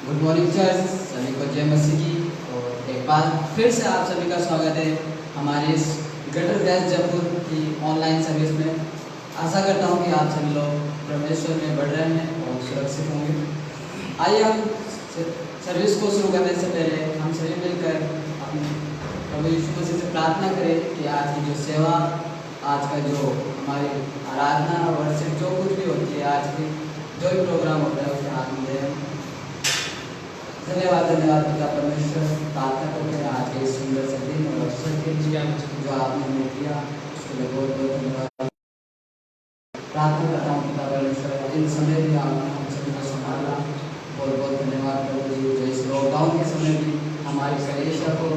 Good morning church, सभी को जय मसीह की। और एक बार फिर से आप सभी का स्वागत है हमारी इस ग्रेटर गैस जयपुर की ऑनलाइन सर्विस में। आशा करता हूँ कि आप सभी लोग परमेश्वर में बढ़ रहे हैं और सुरक्षित होंगे। आइए हम सर्विस को शुरू करने से पहले हम सभी मिलकर अपने प्रभु यीशु मसीह से प्रार्थना करें कि आज की जो सेवा, आज का जो हमारी आराधना वर्शिप जो कुछ भी होती है, आज की जो भी प्रोग्राम होता है उसके हाथ में दे। धन्यवाद धन्यवाद पिता परमेश्वर, प्रार्थना करते हैं आज के इस सुंदर से दिन और अवसर के लिए जो आपने हमें दिया, उसके लिए बहुत बहुत धन्यवाद। प्रार्थना करता हूँ पिता परमेश्वर, इन समय भी आपने हम सभी को संभाला, बहुत बहुत धन्यवाद प्रभु जी। जो इस लॉकडाउन के समय भी हमारी कलेशा को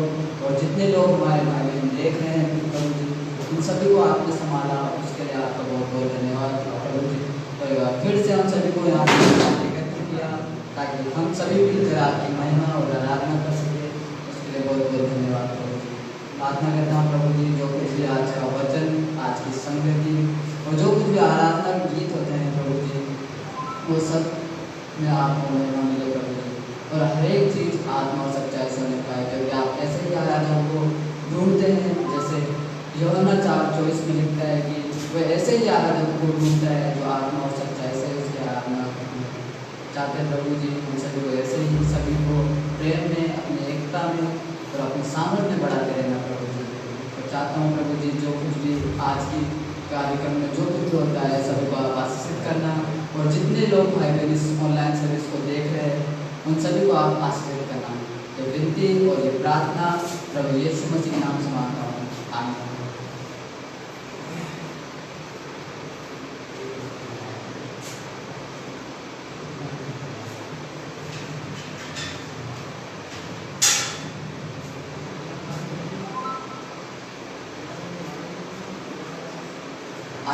और जितने लोग हमारे भाई बहन देख रहे हैं प्रभु जी, उन सभी को आपने संभाला, उसके लिए आपका बहुत बहुत धन्यवाद प्रभु जी। और फिर से हम सभी को यहाँ एकत्रित किया ताकि हम सभी मिलकर आपकी महिमा और आराधना कर सके, उसके लिए बहुत बहुत धन्यवाद प्रभु जी। प्रार्थना करता हूँ प्रभु जी, जो कुछ भी आज का वचन, आज की संगति और जो कुछ भी आराधना के गीत होते हैं प्रभु जी, वो सब में आपको महिमा मिले प्रभु जी। और हर एक चीज़ आत्मा और सच्चाई से होने पाए, क्योंकि आप ऐसे ही आराधना को ढूंढते हैं जैसे यूहन्ना 4:24 में लिखता है कि वह ऐसे ही आराधना को ढूंढता है जो आत्मा और सच्चाई से उसकी आराधना चाहते हैं प्रभु जी। हम सभी को ऐसे ही सभी को प्रेम में, अपनी एकता में और अपनी सामर्थ्य में बढ़ाते रहना प्रभु जी। तो चाहता हूँ प्रभु जी, जो कुछ भी आज की कार्यक्रम में जो कुछ होता है सभी को आप आशीषित करना, और जितने लोग भाई बहन इस ऑनलाइन सर्विस को देख रहे हैं उन सभी को आप आशीषित करना। ये विनती और ये प्रार्थना प्रभु यीशु मसीह के नाम से मांगता हूँ, आमीन।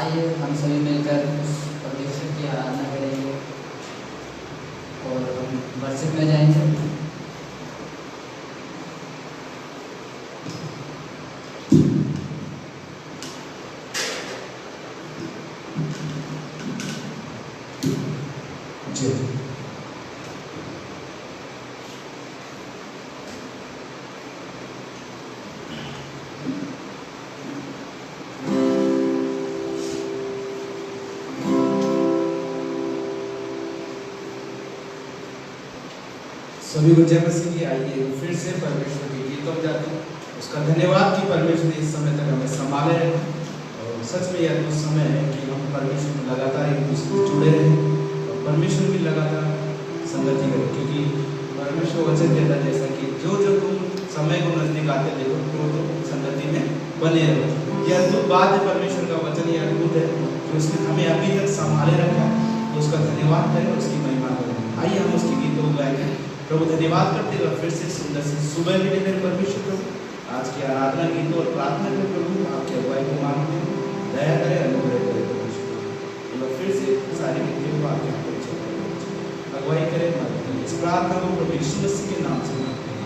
आइए हम सभी मिलकर उस परमेश्वर की आराधना करेंगे और हम वर्शिप में जाएंगे। सभी को जय मसीह की। आइए फिर से परमेश्वर के गीतों में जाते हैं। उसका धन्यवाद कि परमेश्वर ने इस समय तक हमें संभाले रहे, और सच में यह कुछ समय है कि हम परमेश्वर में लगातार एक दूसरे से जुड़े रहे और परमेश्वर की लगातार संगति करें, क्योंकि परमेश्वर वचन कहता है जैसा कि जो जो तुम समय को नजदीक आते देखो तो संगति में बने रहो। यह अद्भुत बात है, परमेश्वर का वचन यह अद्भुत है कि उसने हमें अभी तक संभाले रखा है, तो उसका धन्यवाद करें, उसकी महिमा करें। आइए हम उसके गीतों को गाएंगे, प्रभु धन्यवाद करते हुए फिर से सुंदर से सुबह मिले मेरे परमेश्वर प्रभु। आज की आराधना गीतों और प्रार्थना के प्रभु आपकी अगुवाई को मांगते हैं, दया करें, अनुग्रह करें परमेश्वर। फिर से सारी गीतों को आपके अगुवाई करें। इस प्रार्थना को प्रभु यीशु मसीह के नाम से मांगते हैं।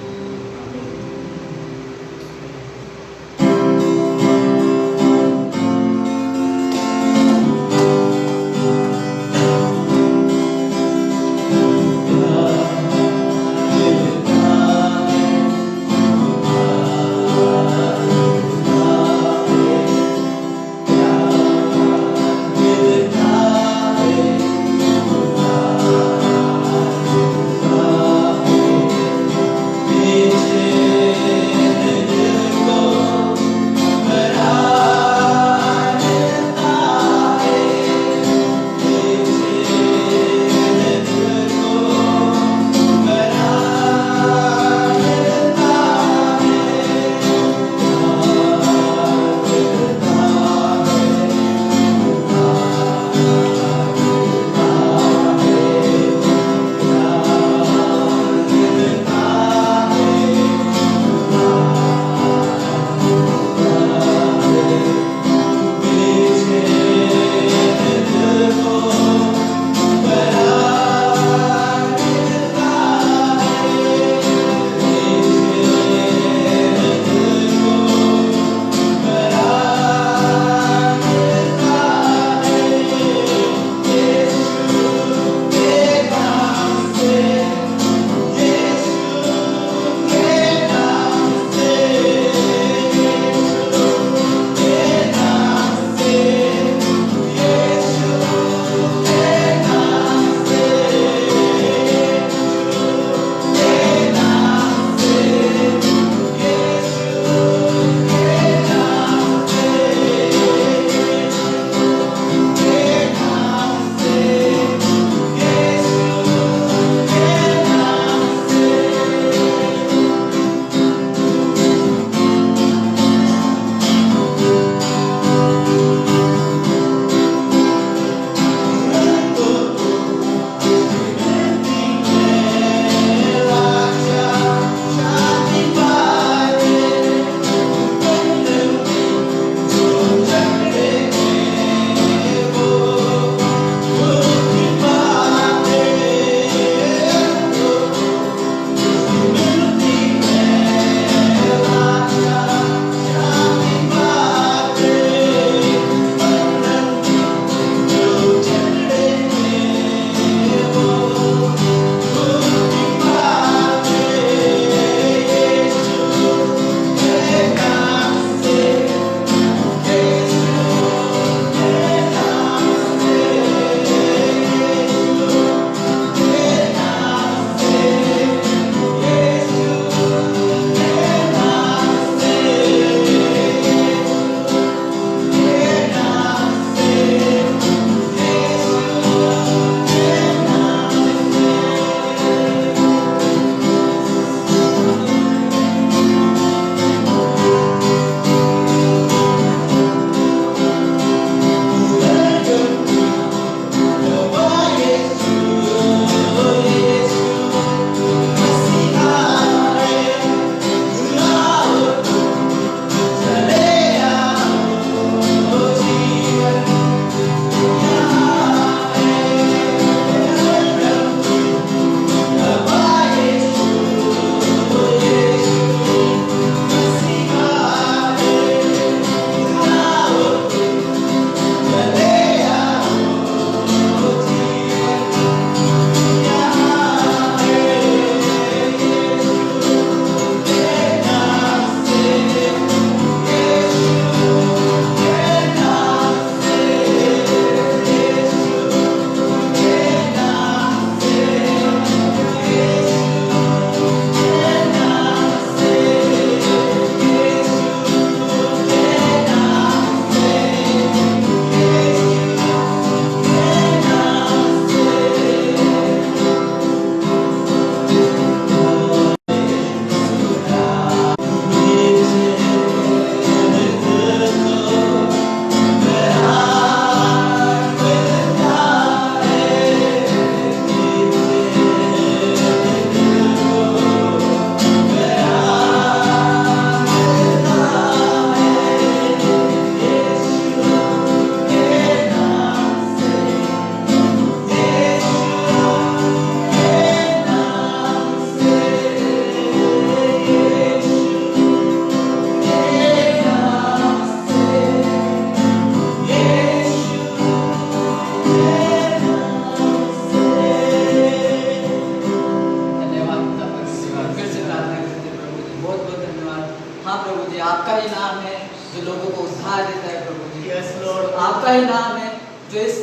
आपका ही नाम है जो इस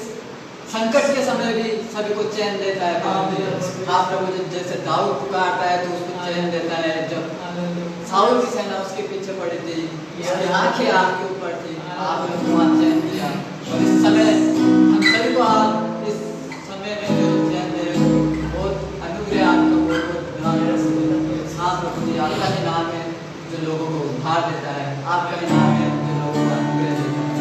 संकट के समय भी सभी को चैन देता है। आप प्रभु जैसे दाऊद पुकारता है तो उसको चैन देता है। जब साउल की सेना उसके पीछे पड़ी थी, उसकी आंखें आपके ऊपर थी, आपने वहाँ चैन दिया। और इस समय हम सभी को आप इस समय में जो चैन दे रहे हो बहुत अनुग्रह आपका बहुत धन्यवाद। हाँ प्रभु जी, आपका ही नाम है जो लोगों को उद्धार देता है, आपका ही नाम है जो लोगों को अनुग्रह देता है।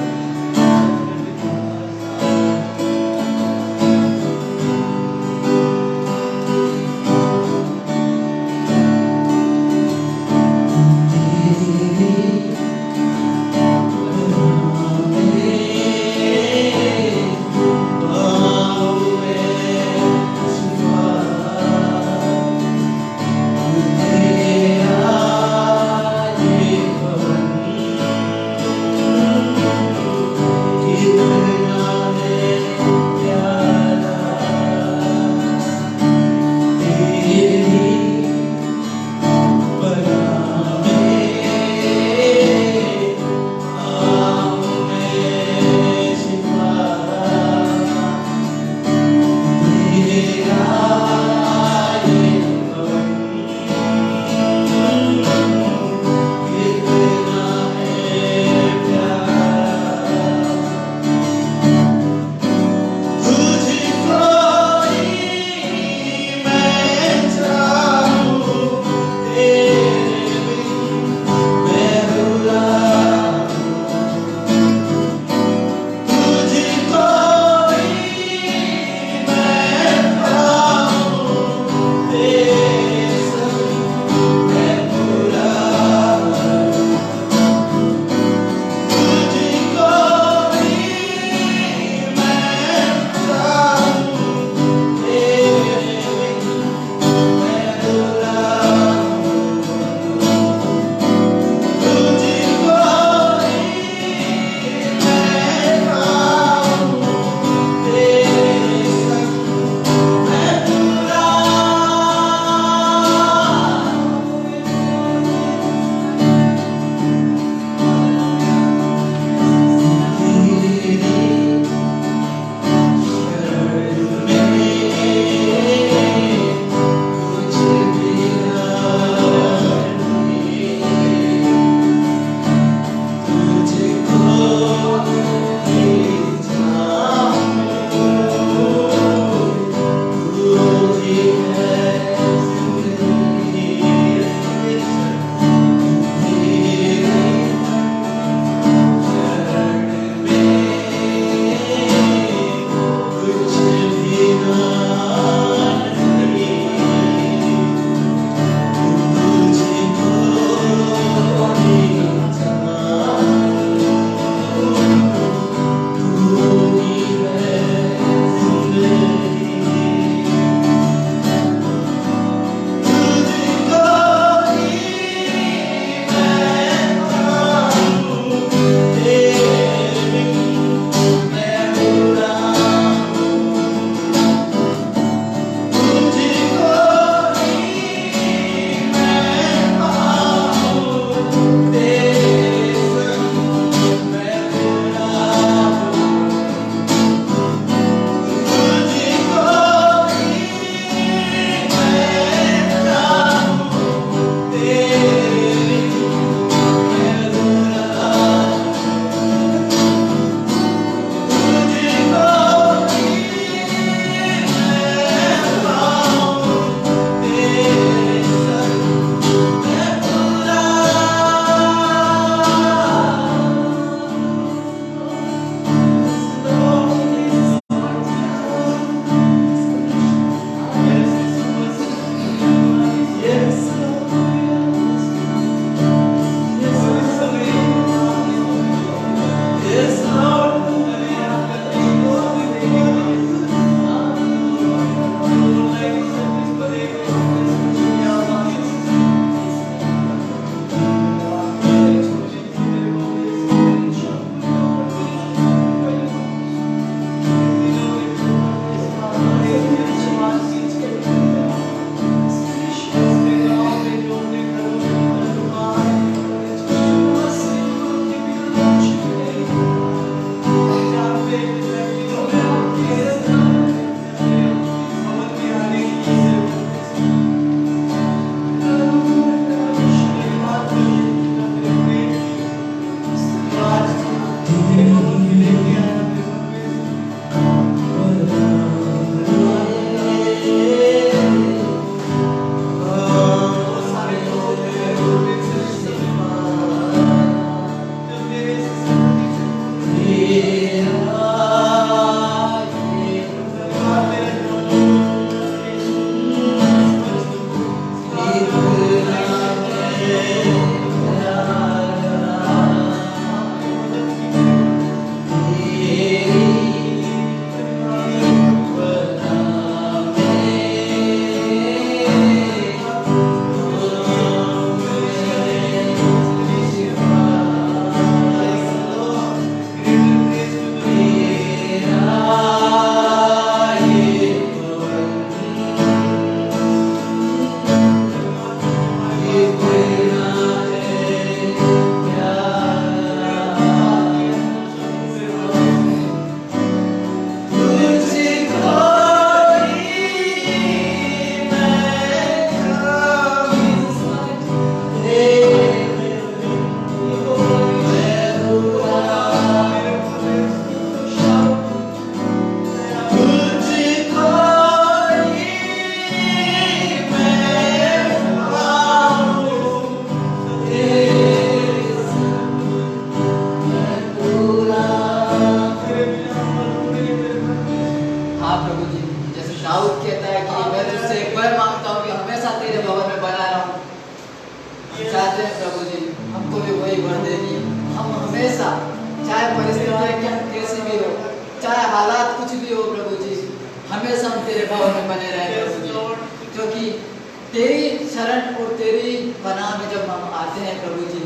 तेरी शरण और तेरी पनाह में जब हम आते हैं प्रभु जी,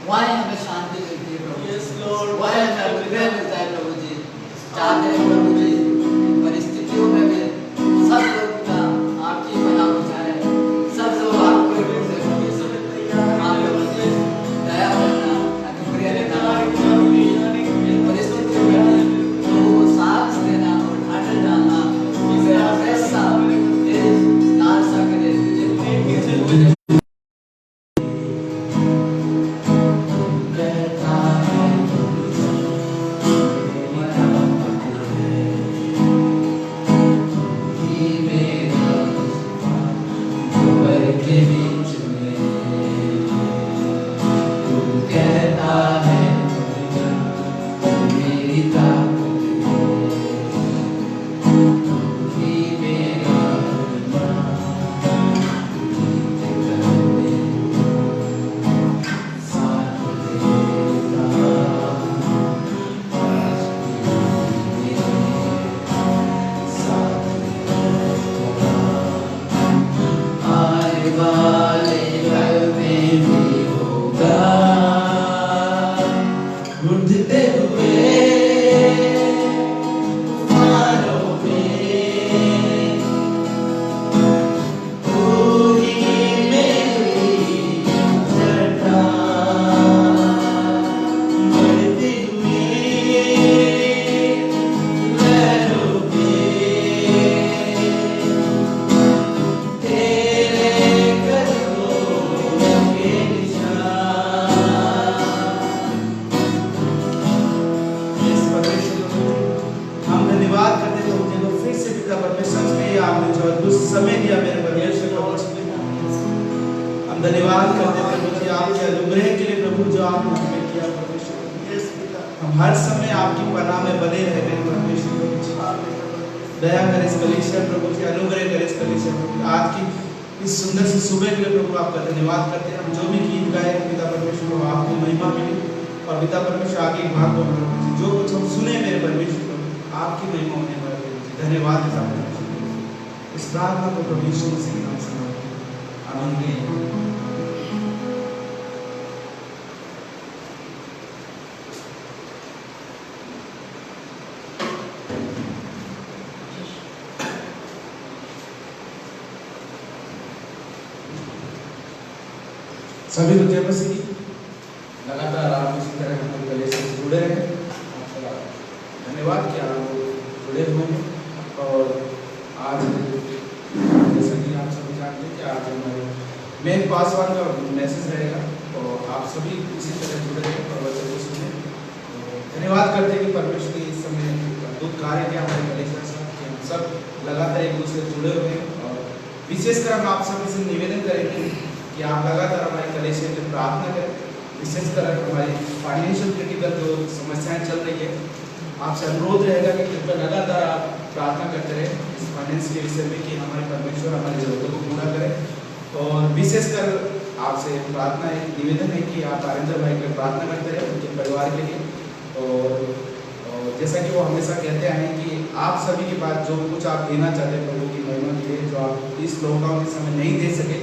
वहाँ हमें शांति मिलती है प्रभु। Yes, Lord. वहाँ हमें अनुग्रह मिलता है प्रभु जी। चाहते हैं प्रभु जी परिस्थितियों में भी सब लोग का आपकी पनाह में जाए, सब लोग आपको एक दूसरे को मिल सके। आप प्रभु जी दया करना, अनुग्रह देना, परिस्थितियों में लोगों को साथ देना और ढांढ डालना, जिसे हमेशा तेरी लालसा करे, तुझे धन्यवाद करते हैं प्रभु जी आपके अनुग्रह के लिए प्रभु जो आपने हमें किया परमेश्वर। हम हर समय आपकी पनाह में बने रहे परमेश्वर प्रभु जी। दया करें इस कलीसिया प्रभु जी, अनुग्रह करें इस कलीसिया प्रभु जी। आज की इस सुंदर सी सुबह के लिए प्रभु आपका धन्यवाद करते हैं। हम जो भी गीत गाए पिता परमेश्वर को आपको महिमा मिली और पिता परमेश्वर आगे भाग को प्रभु जी जो कुछ हम सुने मेरे परमेश्वर प्रभु आपकी महिमा होने वाले प्रभु जी। धन्यवाद पिता परमेश्वर। इस प्रार्थना को प्रभु यीशु मसीह के नाम से आमीन। सभी को जय मसीह की। लगातार आप इसी तरह हमारे कलीसिया से जुड़े रहे। आपका धन्यवाद कि आप जुड़े हुए हैं। और आज जैसा कि आप सभी जानते हैं कि आज हमारे मेन पासवान का मैसेज रहेगा और आप सभी इसी तरह जुड़े रहें और वचन को सुने। धन्यवाद करते हैं कि परमेश्वर ने इस समय अद्भुत कार्य किया हमारे कलीसिया से, कि हम सब लगातार एक दूसरे से जुड़े हुए हैं। और विशेषकर हम आप सभी से निवेदन करेंगे कि आप लगातार हमारे कलीसिया के लिए प्रार्थना करें। विशेषकर हमारी फाइनेंशियल क्रिटिकल जो समस्याएं चल रही है, आपसे अनुरोध रहेगा कि कृपया लगातार आप प्रार्थना करते रहें इस फाइनेंस के विषय में कि हमारे परमेश्वर हमारी जरूरतों को पूरा करें। और विशेषकर आपसे प्रार्थना है, निवेदन है कि आप आरिंदर भाई के प्रार्थना करते रहें उनके परिवार के लिए। और जैसा कि वो हमेशा कहते हैं कि आप सभी के पास जो कुछ आप देना चाहते हैं प्रभु की महिमा के लिए, जो आप इस लॉकडाउन के समय नहीं दे सके,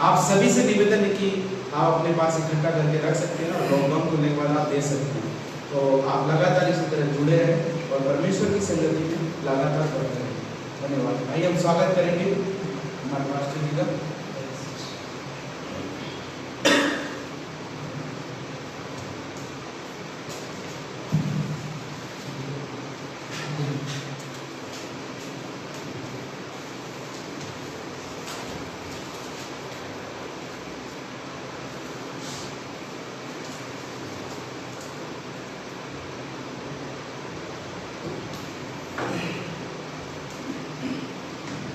आप सभी से निवेदन है कि आप अपने पास इकट्ठा करके रख सकते हैं और लॉकडाउन खुलने के बाद आप दे सकते हैं। तो आप लगातार इसी तरह जुड़े रहें और परमेश्वर की संगति में लगातार बढ़ते रहें। धन्यवाद। भाई हम स्वागत करेंगे हमारे पास्टर जी का।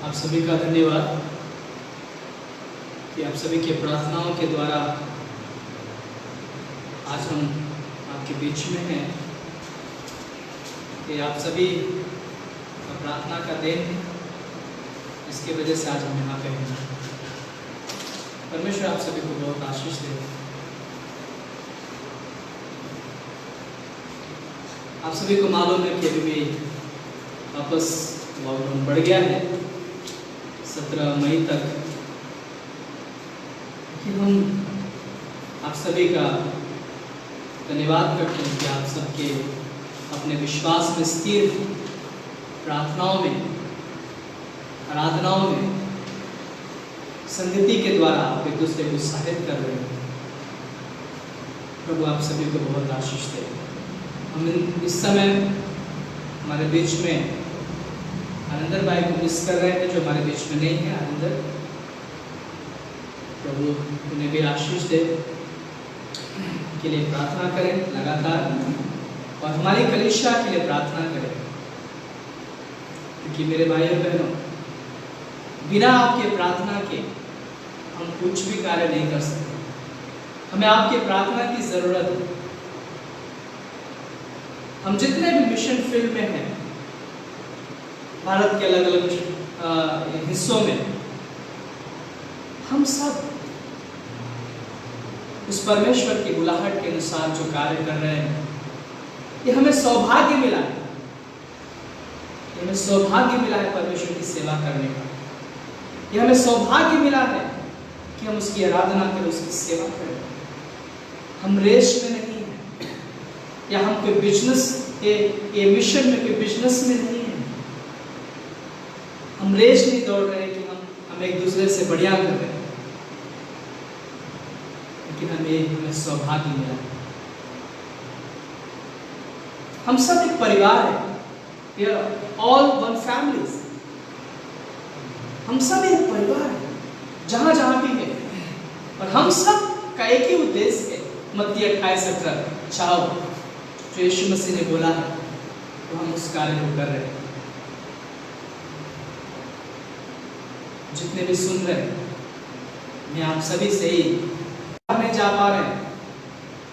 आप सभी का धन्यवाद कि आप सभी के प्रार्थनाओं के द्वारा आज हम आपके बीच में हैं। कि आप सभी का प्रार्थना का देन है, इसकी वजह से आज हम यहाँ पे हैं। परमेश्वर आप सभी को बहुत आशीष दे। आप सभी को मालूम है कि अभी भी वापस लॉकडाउन बढ़ गया है। 17 मई तक कि हम आप सभी का धन्यवाद करते हैं कि आप सबके अपने विश्वास में स्थिर, प्रार्थनाओं में, आराधनाओं में, संगति के द्वारा आप एक दूसरे को उत्साहित कर रहे हैं। प्रभु आप सभी को बहुत आशीष दे। हम इस समय हमारे बीच में आनंदर भाई को मिस कर रहे थे, जो हमारे बीच में नहीं है। आनंदर, प्रभु उन्हें भी आशीष दे, के लिए प्रार्थना करें लगातार, और हमारी कलीसिया के लिए प्रार्थना करें, क्योंकि मेरे भाई और बहनों, बिना आपके प्रार्थना के हम कुछ भी कार्य नहीं कर सकते। हमें आपके प्रार्थना की जरूरत है। हम जितने भी मिशन फील्ड में हैं, भारत के अलग अलग हिस्सों में, हम सब उस परमेश्वर की बुलाहट के अनुसार जो कार्य कर रहे हैं, ये हमें सौभाग्य मिला है। ये हमें सौभाग्य मिला है परमेश्वर की सेवा करने का। ये हमें सौभाग्य मिला है कि हम उसकी आराधना करें, उसकी सेवा करें। हम रेस में नहीं हैं, या हम कोई बिजनेस ये मिशन में, कोई बिजनेस में नहीं है। हम रेस नहीं दौड़ रहे कि हम एक दूसरे से बढ़िया कर रहे हैं, लेकिन हमें सौभाग्य मिला है। हम सब एक परिवार है, we are all one families। हम सब एक परिवार है, जहां जहां भी है, और हम सब का एक ही उद्देश्य है। मत्ती 28:17, चाहो जो यीशु मसीह ने बोला है, तो हम उस कार्य को कर रहे हैं। जितने भी सुन रहे हैं, मैं आप सभी से ही नहीं जा पा रहे हैं,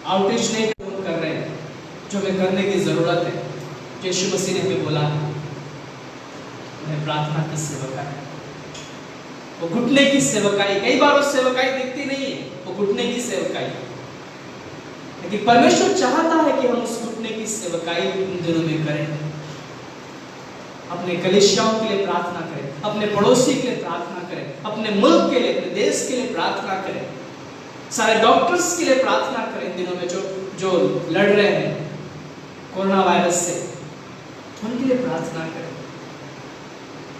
आउटरीच नहीं कर रहे हैं, जो हमें करने की जरूरत है, जो यीशु मसीह ने हमें बोला है, उन्हें प्रार्थना की सेवकाई है, वो घुटने की सेवकाई। कई बार वो सेवकाई दिखती नहीं है, वो घुटने की सेवकाई, लेकिन परमेश्वर चाहता है कि हम उस घुटने की सेवकाई इन दिनों में करें। अपने कलीसियाओं के लिए प्रार्थना करें, अपने पड़ोसी के लिए प्रार्थना करें, अपने मुल्क के लिए, अपने देश के लिए प्रार्थना करें, सारे डॉक्टर्स के लिए प्रार्थना करें। इन दिनों में जो लड़ रहे हैं कोरोना वायरस से, उनके लिए प्रार्थना करें।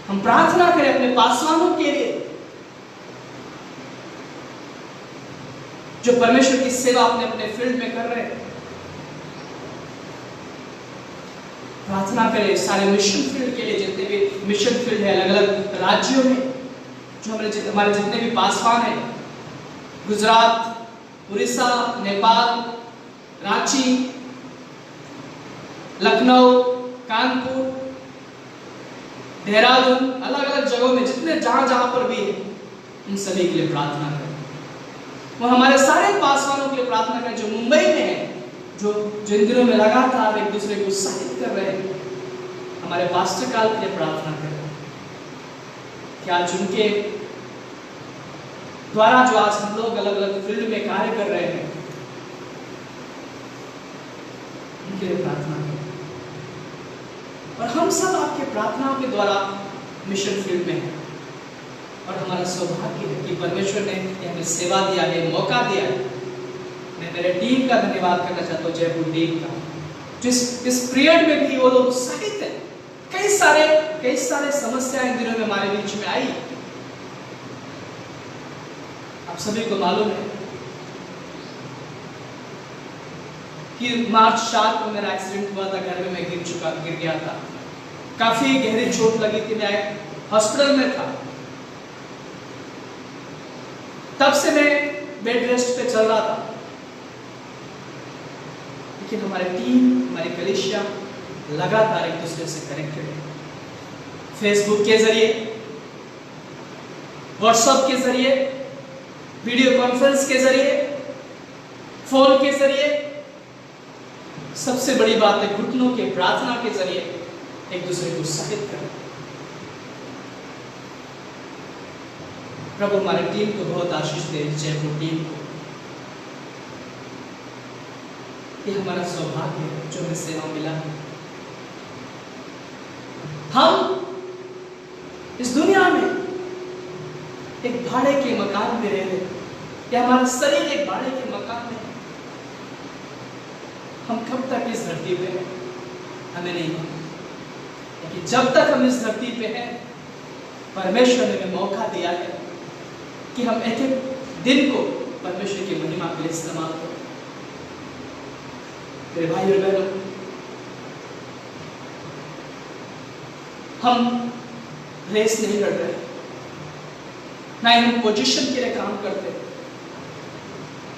हम प्रार्थना करें अपने पासवानों के लिए, जो परमेश्वर की सेवा अपने अपने फील्ड में कर रहे हैं। प्रार्थना करें सारे मिशन फील्ड के लिए, जितने भी मिशन फील्ड है अलग अलग राज्यों में, जो हमारे जितने भी पासवान हैं, गुजरात, उड़ीसा, नेपाल, रांची, लखनऊ, कानपुर, देहरादून, अलग अलग जगहों में जितने जहां पर भी है, उन सभी के लिए प्रार्थना करें। वो हमारे सारे पासवानों के लिए प्रार्थना करें, जो मुंबई में है, जो इन दिनों में लगातार एक दूसरे को उत्साहित कर रहे हैं। हमारे पास्टर काल के लिए प्रार्थना करें कि आज उनके द्वारा जो आज हम लोग अलग अलग फील्ड में कार्य कर रहे हैं, उनके लिए प्रार्थना करें। और हम सब आपके प्रार्थनाओं के द्वारा मिशन फील्ड में हैं, और हमारा सौभाग्य है कि परमेश्वर ने हमें सेवा दिया है, मौका दिया है। मैं मेरे टीम का धन्यवाद करना चाहता हूँ, जयपुर टीम का, जिस इस पीरियड में भी वो लोग उत्साहित है। कई सारे समस्याएं इन दिनों में हमारे बीच में आई। आप सभी को मालूम है कि मार्च 4 को मेरा एक्सीडेंट हुआ था, घर में मैं गिर गया था, काफी गहरी चोट लगी थी, मैं हॉस्पिटल में था। तब से मैं बेड रेस्ट पे चल रहा था, लेकिन हमारी टीम, हमारी कलीसिया लगातार एक दूसरे से कनेक्टेड है। फेसबुक के जरिए, व्हाट्सएप के जरिए, वीडियो कॉन्फ्रेंस के जरिए, फोन के जरिए, सबसे बड़ी बात है घुटनों के प्रार्थना के जरिए एक दूसरे को उत्साहित करें। प्रभु हमारी टीम को बहुत आशीष दे, जयपुर टीम को। ये हमारा सौभाग्य है जो हमें सेवा मिला है। हम इस दुनिया में एक भाड़े के मकान में रह रहे, कि हमारा शरीर एक भाड़े के मकान में है। हम कब तक इस धरती पे हैं हमें नहीं मालूम, लेकिन जब तक हम इस धरती पे हैं परमेश्वर ने हमें मौका दिया है कि हम एक एक दिन को परमेश्वर की महिमा के लिए इस्तेमाल करें। मेरे भाई और बहनों, हम रेस नहीं लड़ रहे, ना ही हम पोजीशन के लिए काम करते,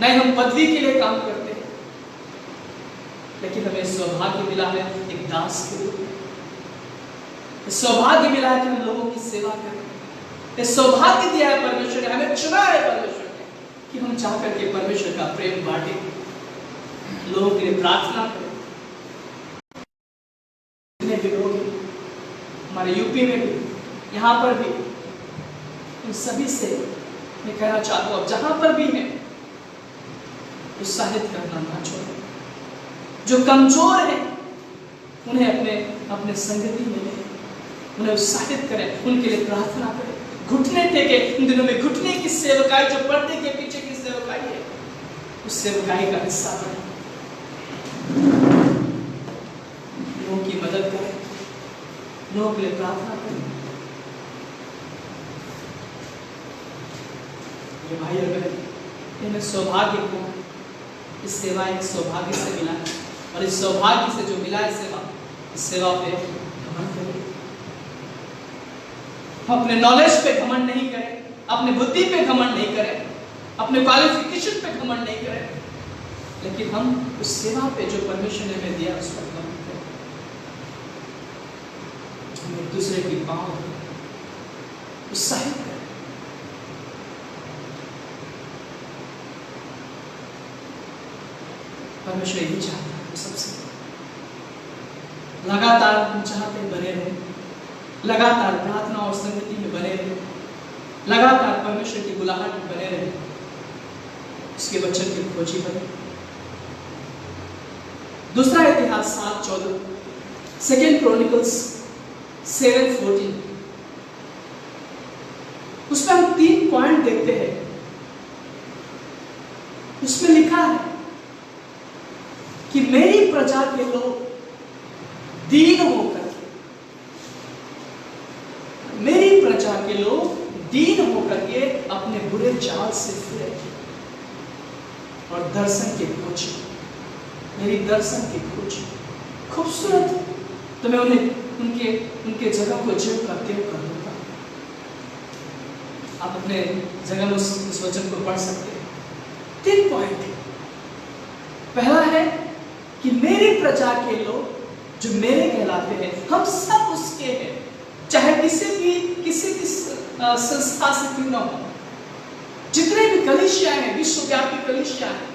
ना ही हम पदवी के लिए काम करते, लेकिन हमें सौभाग्य मिला है एक दास के रूप में। सौभाग्य मिला है कि हम लोगों की सेवा करें। ये सौभाग्य दिया है परमेश्वर ने, हमें चुना है परमेश्वर ने कि हम चाह करके परमेश्वर का प्रेम बांटे, लोगों के लिए प्रार्थना करें। जितने भी लोग हमारे यूपी में भी, यहाँ पर भी, उन सभी से मैं कहना चाहता हूँ, जहां पर भी हैं उत्साहित करना ना छोड़ें। जो कमजोर हैं उन्हें अपने अपने संगति में लें, उन्हें उत्साहित करें, उनके लिए प्रार्थना करें। घुटने टेके, इन दिनों में घुटने की सेवकाई जो पर्दे के पीछे की सेवकाई है, उस सेवकाई का हिस्सा बने, लोगों की मदद करें, लोगों के लिए प्रार्थना करें। ये भाई और बहन, इन्हें सौभाग्य को, इस सेवा एक सौभाग्य से मिला है, और इस सौभाग्य से जो मिला है सेवा, इस सेवा पे घमंड करें। हम अपने नॉलेज पे घमंड नहीं करें, अपने बुद्धि पे घमंड नहीं करें, अपने क्वालिफिकेशन पे घमंड नहीं करें, लेकिन हम उस सेवा पे जो परमेश्वर ने हमें दिया उस पर घमंड करें। हम एक दूसरे की पाँव उत्साहित करें। परमेश्वर यही चाहता है सबसे। लगातार हम चाहते हैं बने रहें, लगातार प्रार्थना और संगति में बने रहें, लगातार परमेश्वर की बुलाहट में बने रहें, उसके वचन की खोजी बने। दूसरा इतिहास 7:14, 2 Chronicles 7:14, उसमें हम 3 पॉइंट देखते हैं। उसमें लिखा है कि मेरी प्रजा के लोग दीन होकर, मेरी प्रजा के लोग दीन होकर के अपने बुरे चाल से फिरे और दर्शन की खोज, मेरी दर्शन की खोज। खूबसूरत, तो मैं उन्हें उनके जगह को जीव करते हुए कर दूंगा। आप अपने जगह में उस वचन को पढ़ सकते हैं। 3 पॉइंट। पहला है कि मेरी प्रजा के लोग जो मेरे कहलाते हैं, हम सब उसके हैं, चाहे किसी भी संस्था से क्यों ना हो, जितने भी कलीसिया हैं, विश्वव्यापी कलीसिया हैं,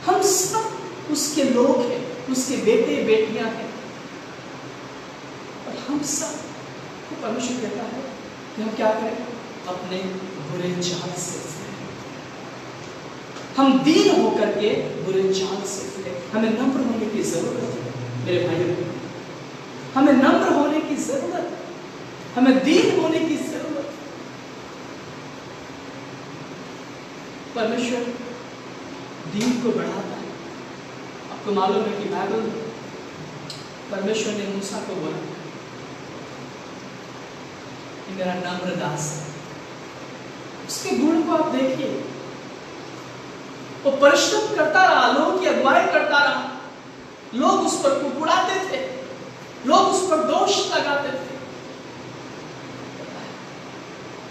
हम सब उसके लोग हैं, उसके बेटे बेटियां हैं। और हम सब को परमेश्वर कहता है कि हम क्या करें, अपने बुरे चाल से फिरें। हम दीन होकर के बुरे चाल से फिरें। हमें नम्र होने की जरूरत है मेरे भाइयों, हमें नम्र होने की जरूरत है, हमें दीन होने की जरूरत है। परमेश्वर दीन को बढ़ाता है। आपको मालूम है कि बाइबल में परमेश्वर ने मूसा को बोला, ये मेरा नम्र दास है। उसके गुण को आप देखिए, वो परिश्रम करता रहा, लोगों की अगुवाई करता रहा, लोग उस पर कुड़कुड़ाते थे, लोग उस पर दोष लगाते थे,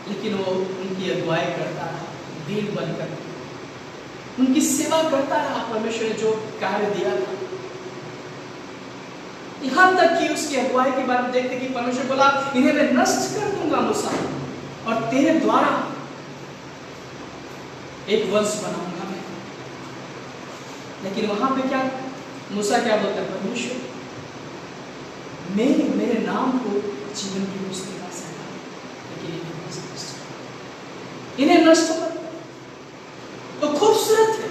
लेकिन वो उनकी अगुवाई करता रहा, दीन बनकर उनकी सेवा करता रहा। परमेश्वर ने जो कार्य दिया था, यहां तक कि उसकी अगुवाई के बाद देखते कि परमेश्वर बोला, इन्हें मैं नष्ट कर दूंगा मूसा, और तेरे द्वारा एक वंश बनाऊंगा मैं। लेकिन वहां पे क्या, मूसा क्या बोलता है, परमेश्वर मेरे नाम को जीवन की पुस्तक से हटा, लेकिन इन्हें नष्ट कर। तो खूबसूरत है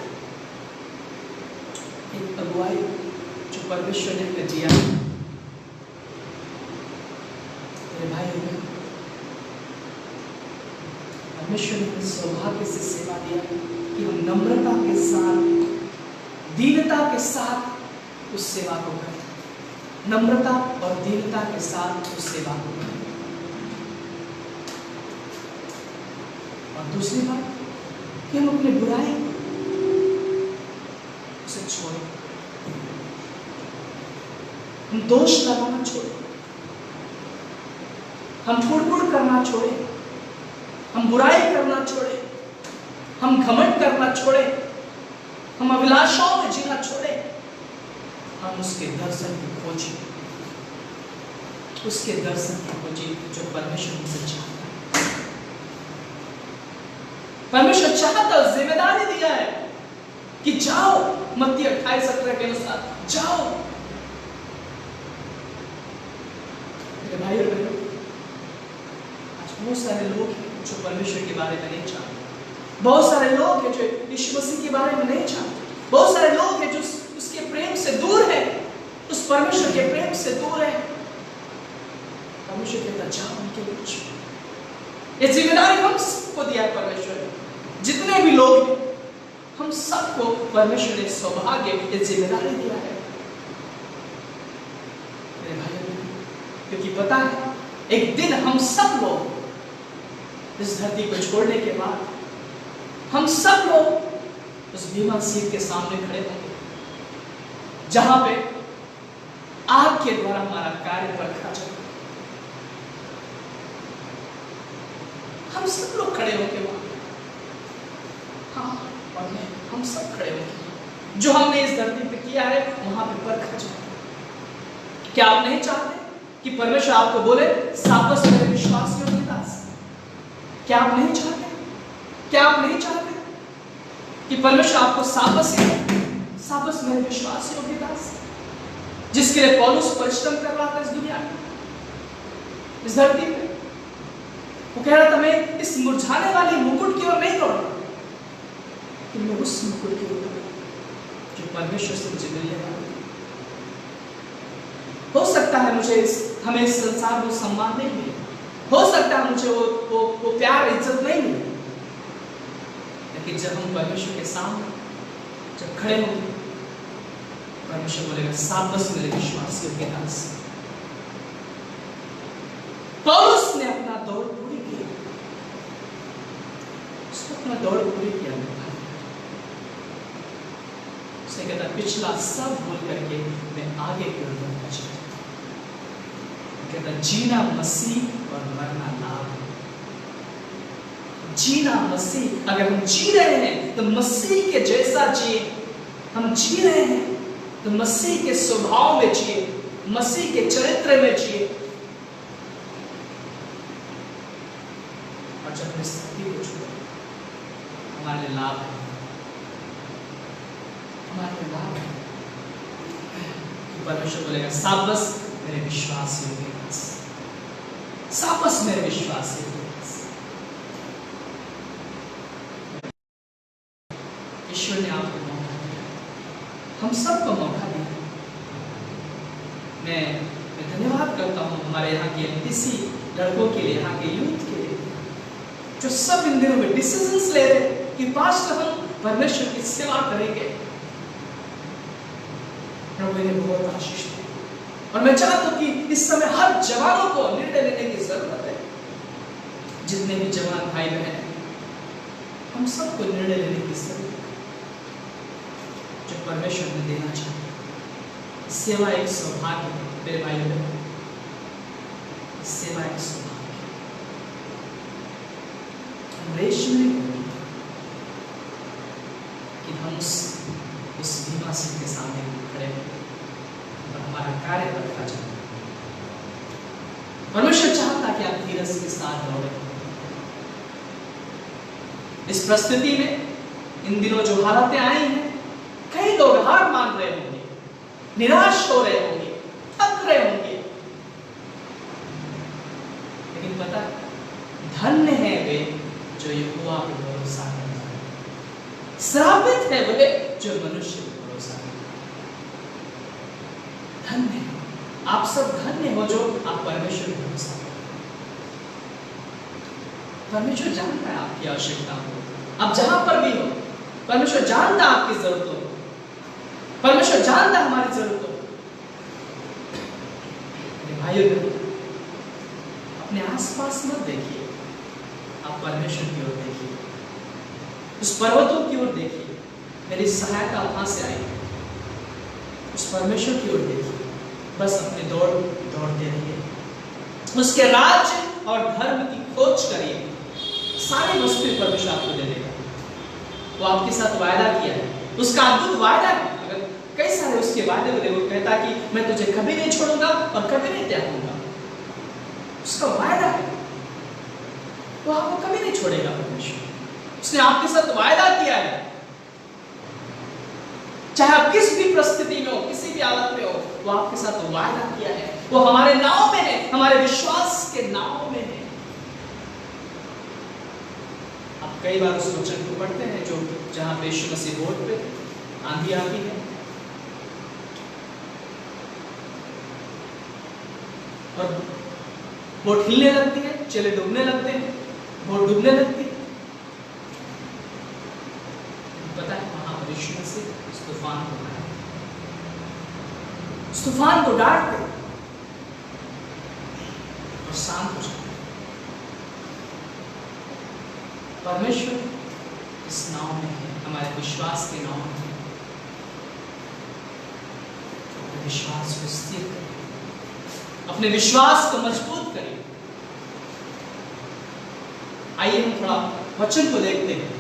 एक अगुवाई जो परमेश्वर ने हमें दिया। मेरे भाई परमेश्वर ने हमें सौभाग्य से सेवा दिया कि हम नम्रता के साथ, दीनता के साथ उस सेवा को करें। नम्रता और दीनता के साथ उस सेवा को करें। और दूसरी बात कि हम अपने बुराई उसे छोड़ें, हम दोष लगाना छोड़ें, हम फुड़फुड़ करना छोड़ें, हम बुराई करना छोड़ें, हम घमंड करना छोड़ें, हम अभिलाषाओं में जीना छोड़ें। हम उसके दर्शन की खोजी, उसके दर्शन की खोजी जो परमेश्वर हमसे चाहता है। परमेश्वर चाहता है, जिम्मेदारी दिया है कि जाओ, मत्ती 28:17 के अनुसार जाओ। मेरे भाई और बहनों, आज बहुत सारे लोग हैं जो परमेश्वर के बारे में नहीं जानते, बहुत सारे लोग हैं जो यीशु मसीह के बारे में नहीं जानते, बहुत सारे लोग हैं जो उसके प्रेम से दूर है, उस परमेश्वर के प्रेम से दूर है। परमेश्वर कहता जाओ उनके बीच। ये जिम्मेदारी हम सबको दिया है परमेश्वर ने, जितने भी लोग हैं हम सबको परमेश्वर ने सौभाग्य, ये जिम्मेदारी दिया है मेरे भाई, क्योंकि पता है एक दिन हम सब लोग इस धरती को छोड़ने के बाद हम सब लोग उस बीमा सीट के सामने खड़े होंगे, जहां पे आग के द्वारा हमारा कार्य परखा जाएगा। हम सब लोग खड़े होंगे वहां, हाँ, और मैं, हम सब खड़े होंगे। जो हमने इस धरती पे किया है वहां पे परखा जाएगा। क्या आप नहीं चाहते कि परमेश्वर आपको बोले साबस मेरे विश्वासियों के दास? क्या आप नहीं चाहते? क्या आप नहीं चाहते कि परमेश्वर आपको साबस मेरे विश्वासियों के दास, जिसके लिए पौलुस परिश्रम कर रहा था इस दुनिया में, इस धरती पे? वो कह रहा था मैं इस मुरझाने वाली मुकुट की ओर नहीं दौड़ रहा, कि मैं उस मुकुट की ओर जो परमेश्वर से मुझे मिलने वाला। हो सकता है हमें इस संसार में सम्मान नहीं मिले, हो सकता है मुझे वो प्यार इज्जत नहीं मिले, लेकिन जब हम परमेश्वर के सामने जब खड़े होंगे, परमेश्वर बोलेगा साबस मेरे विश्वासियों के दास। पौलुस ने अपना दौड़ पूरी की, उसने अपना दौड़ पूरी किया। उसने कहता पिछला सब भूल करके मैं आगे की ओर बढ़ना चाहता हूं। कहता जीना मसीह और मरना लाभ। जीना मसीह, अगर हम जी रहे हैं तो मसीह के जैसा जिए। हम जी रहे हैं तो मसीह के स्वभाव में जिए, मसीह के चरित्र में जिए। और जब स्थिति को छोड़े, हमारे लिए लाभ है, हमारे लिए लाभ है। परमेश्वर बोलेगा साबस मेरे विश्वासियों के दास, साबस मेरे विश्वासियों के दास। ईश्वर ने आपको मौका दिया, हम सबको मौका दिया। मैं धन्यवाद करता हूँ हमारे यहाँ के एमपीसी लड़कों के लिए, यहाँ के यूथ के लिए, जो सब इन दिनों में डिसीजंस ले रहे हैं कि पास्टर हम परमेश्वर की सेवा करेंगे। प्रभु ने बहुत आशीष दी, और मैं चाहता हूँ कि इस समय हर जवानों को निर्णय लेने की जरूरत है। जितने भी जवान भाई बहन हैं, हम सबको निर्णय लेने की जरूरत है जो परमेश्वर ने देना चाहते। सेवा एक सौभाग्य है मेरे भाई बहन, सेवा एक सौभाग्य। हम रेशमी कि हम उस बीमा सिंह के सामने खड़े हैं और हमारा कार्य करता जाए। परमेश्वर चाहता कि आप धीरज के साथ दौड़े। इस परिस्थिति में इन दिनों जो हालतें आई हैं, कई लोग हार मान रहे होंगे, निराश हो रहे होंगे, थक रहे होंगे, लेकिन पता है धन्य है वे जो यहोवा पर भरोसा करते हैं, श्रापित है वे जो मनुष्य पर भरोसा करते हैं। धन्य है आप सब, धन्य हो जो आप परमेश्वर पर भरोसा करते हैं। परमेश्वर जानता है आपकी आवश्यकता को। आप जहां पर भी हो, परमेश्वर जानता है आपकी जरूरतों को, परमेश्वर जानता है हमारी जरूरतों को। मेरे भाइयों बहनों, अपने आसपास मत देखिए, आप परमेश्वर की ओर देखिए, उस पर्वतों की ओर देखिए, मेरी सहायता वहां से आई, उस परमेश्वर की ओर देखिए। बस अपने दौड़ते रहिए, उसके राज्य और धर्म की खोज करिए, सारी वस्तुएं परमेश्वर आपको दे देगा। वो आपके साथ वायदा किया है, उसका अद्भुत वायदा है। अगर कई सारे उसके वायदे को देखो, कहता कि मैं तुझे कभी नहीं छोड़ूंगा और कभी नहीं त्यागूंगा। उसका वायदा है, वो आपको कभी नहीं छोड़ेगा। परमेश्वर उसने आपके साथ वायदा किया है, चाहे आप किस भी परिस्थिति में हो, किसी भी हालत में हो, वो आपके साथ वायदा किया है। वो हमारे नाव में है, हमारे विश्वास के नाव में है। आप कई बार उस वचन को पढ़ते हैं जो जहां पे यीशु मसीह बोट पे आंधी आती है और बोट हिलने लगती है, चेले डूबने लगते हैं, बोट डूबने लगती है। पता है वहां पर यीशु मसीह तूफान को तूफान को डांटते और शांत हो जाते। परमेश्वर इस नाव में है, हमारे विश्वास के नाव में है। अपने विश्वास को स्थिर करिए, अपने विश्वास को मजबूत करिए। आइए हम थोड़ा वचन को देखते हैं।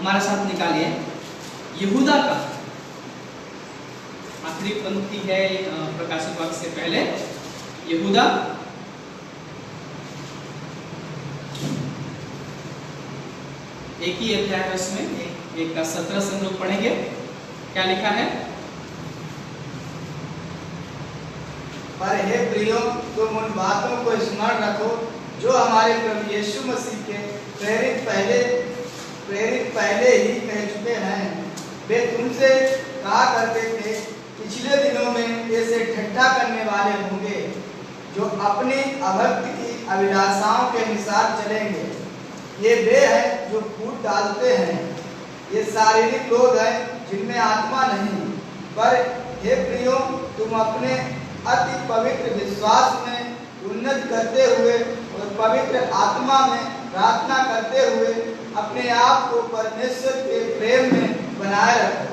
हमारे साथ निकालिए यहूदा का आखिरी पंक्ति है प्रकाशित वाक्य से पहले। यहूदा एक ही अध्याय है उसमें, एक का 17 से हम लोग पढ़ेंगे। क्या लिखा है? पर हे प्रियो, तुम उन बातों को स्मरण रखो जो हमारे प्रभु यीशु मसीह के प्रेरित पहले ही कह चुके हैं। वे तुमसे कहा करते थे, पिछले दिनों में ऐसे ठट्ठा करने वाले होंगे जो अपनी अभक्ति की अभिलाषाओं के अनुसार चलेंगे। ये वे हैं जो फूट डालते हैं, ये शारीरिक लोग हैं जिनमें आत्मा नहीं। पर हे प्रियो, तुम अपने अति पवित्र विश्वास में उन्नत करते हुए और पवित्र आत्मा में प्रार्थना करते हुए अपने आप को परमेश्वर के प्रेम में बनाए रखो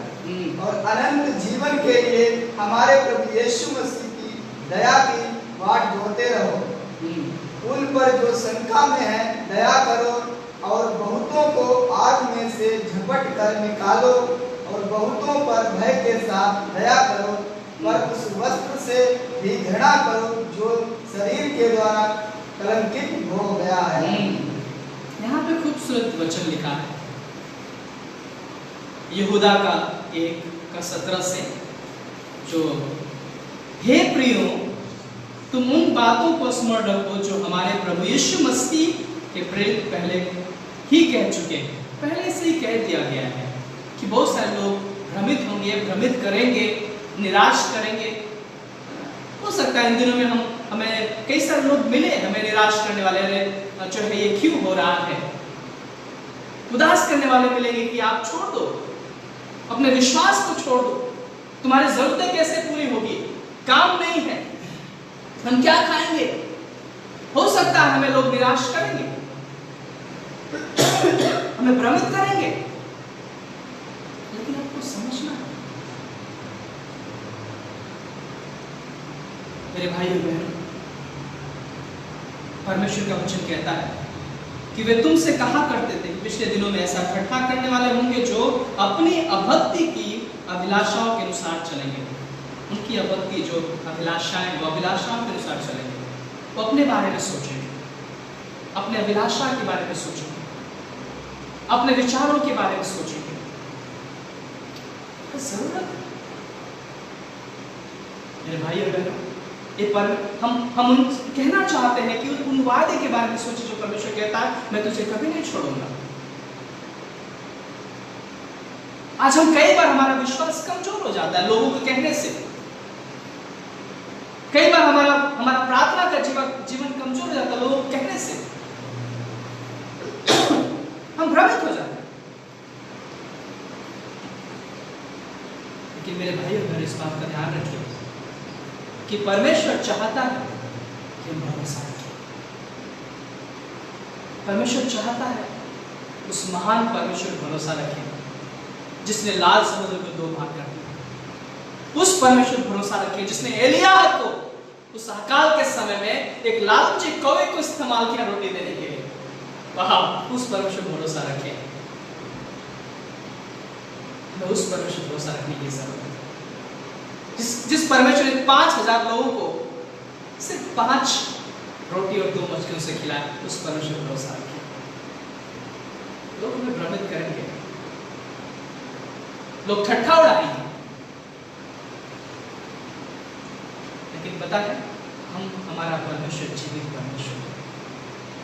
और अनंत जीवन के लिए हमारे प्रभु यीशु मसीह की दया की बाट जोते रहो। उन पर जो शंका में है दया करो और बहुतों को आग में से झपट कर निकालो और बहुतों पर भय के साथ दया करो, पर उस वस्त्र से भी घृणा करो जो शरीर के द्वारा कलंकित हो गया है। यहाँ पे खूबसूरत वचन लिखा है यहूदा का 1:17 से, जो हे प्रियो, तुम उन बातों को स्मरण रखो जो हमारे प्रभु यीशु मसीह के प्रेरित पहले ही कह चुके हैं। पहले से ही कह दिया गया है कि बहुत सारे लोग भ्रमित होंगे, भ्रमित करेंगे, निराश करेंगे। हो सकता है इन दिनों में हमें कई सारे लोग मिले, हमें निराश करने वाले, जो है ये क्यों हो रहा है, उदास करने वाले मिलेंगे कि आप छोड़ दो, अपने विश्वास को छोड़ दो, तुम्हारी जरूरतें कैसे पूरी होगी, काम नहीं है, हम क्या खाएंगे। हो सकता है हमें लोग निराश करेंगे, हमें भ्रमित करेंगे, लेकिन आपको समझना है मेरे भाइयों बहनों, परमेश्वर का वचन कहता है कि वे तुमसे कहा करते थे, पिछले दिनों में ऐसा ठट्ठा करने वाले होंगे जो अपनी अभक्ति की अभिलाषाओं के अनुसार चलेंगे। उनकी अभक्ति जो अभिलाषाएं, वो अभिलाषाओं के अनुसार चलेंगे। वो अपने बारे में सोचेंगे, अपने अभिलाषा के बारे में सोचेंगे, अपने विचारों के बारे में सोचेंगे। जरूरत मेरे भाई और बहनों, एक बार हम उन कहना चाहते हैं कि उन वादे के बारे में सोचे जो परमेश्वर कहता है, मैं तुझे कभी नहीं छोड़ूंगा। आज हम कई बार हमारा विश्वास कमजोर हो जाता है लोगों के कहने से। कई बार हमारा प्रार्थना का जीवन कमजोर हो जाता है लोगों के कहने से। हम भ्रमित हो जाते हैं। लेकिन मेरे भाई और बहन, इस बात का ध्यान रखिए कि परमेश्वर चाहता है कि हम भरोसा रखें। परमेश्वर चाहता है उस महान परमेश्वर पर भरोसा रखें जिसने लाल समुद्र को 2 भाग कर दिया। उस परमेश्वर पर भरोसा रखें जिसने एलिय्याह को उस अकाल के समय में एक लालची कौवे को इस्तेमाल किया रोटी देने के लिए। वहां उस परमेश्वर पर भरोसा रखें। हमें उस परमेश्वर पर भरोसा रखने की जरूरत है जिस परमेश्वर ने 5000 लोगों को सिर्फ 5 रोटी और 2 मछलियों से खिलाया। उस परमेश्वर पर भरोसा रखें। लोग हमें भ्रमित करेंगे, लोग ठट्ठा उड़ाएंगे, लेकिन पता है हमारा परमेश्वर जीवित परमेश्वर है।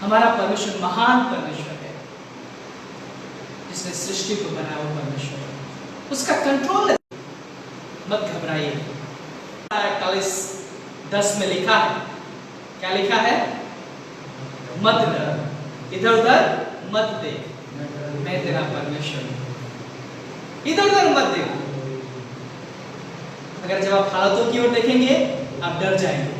हमारा परमेश्वर महान परमेश्वर है जिसने सृष्टि को बनाया हुआ परमेश्वर है। उसका कंट्रोल है। मत घबराइए। 41:10 में लिखा है, क्या लिखा है? मत डर, इधर उधर मत देख, मैं तेरा परमेश्वर हूं। इधर उधर मत देखो। अगर जब आप हालातों की ओर देखेंगे आप डर जाएंगे,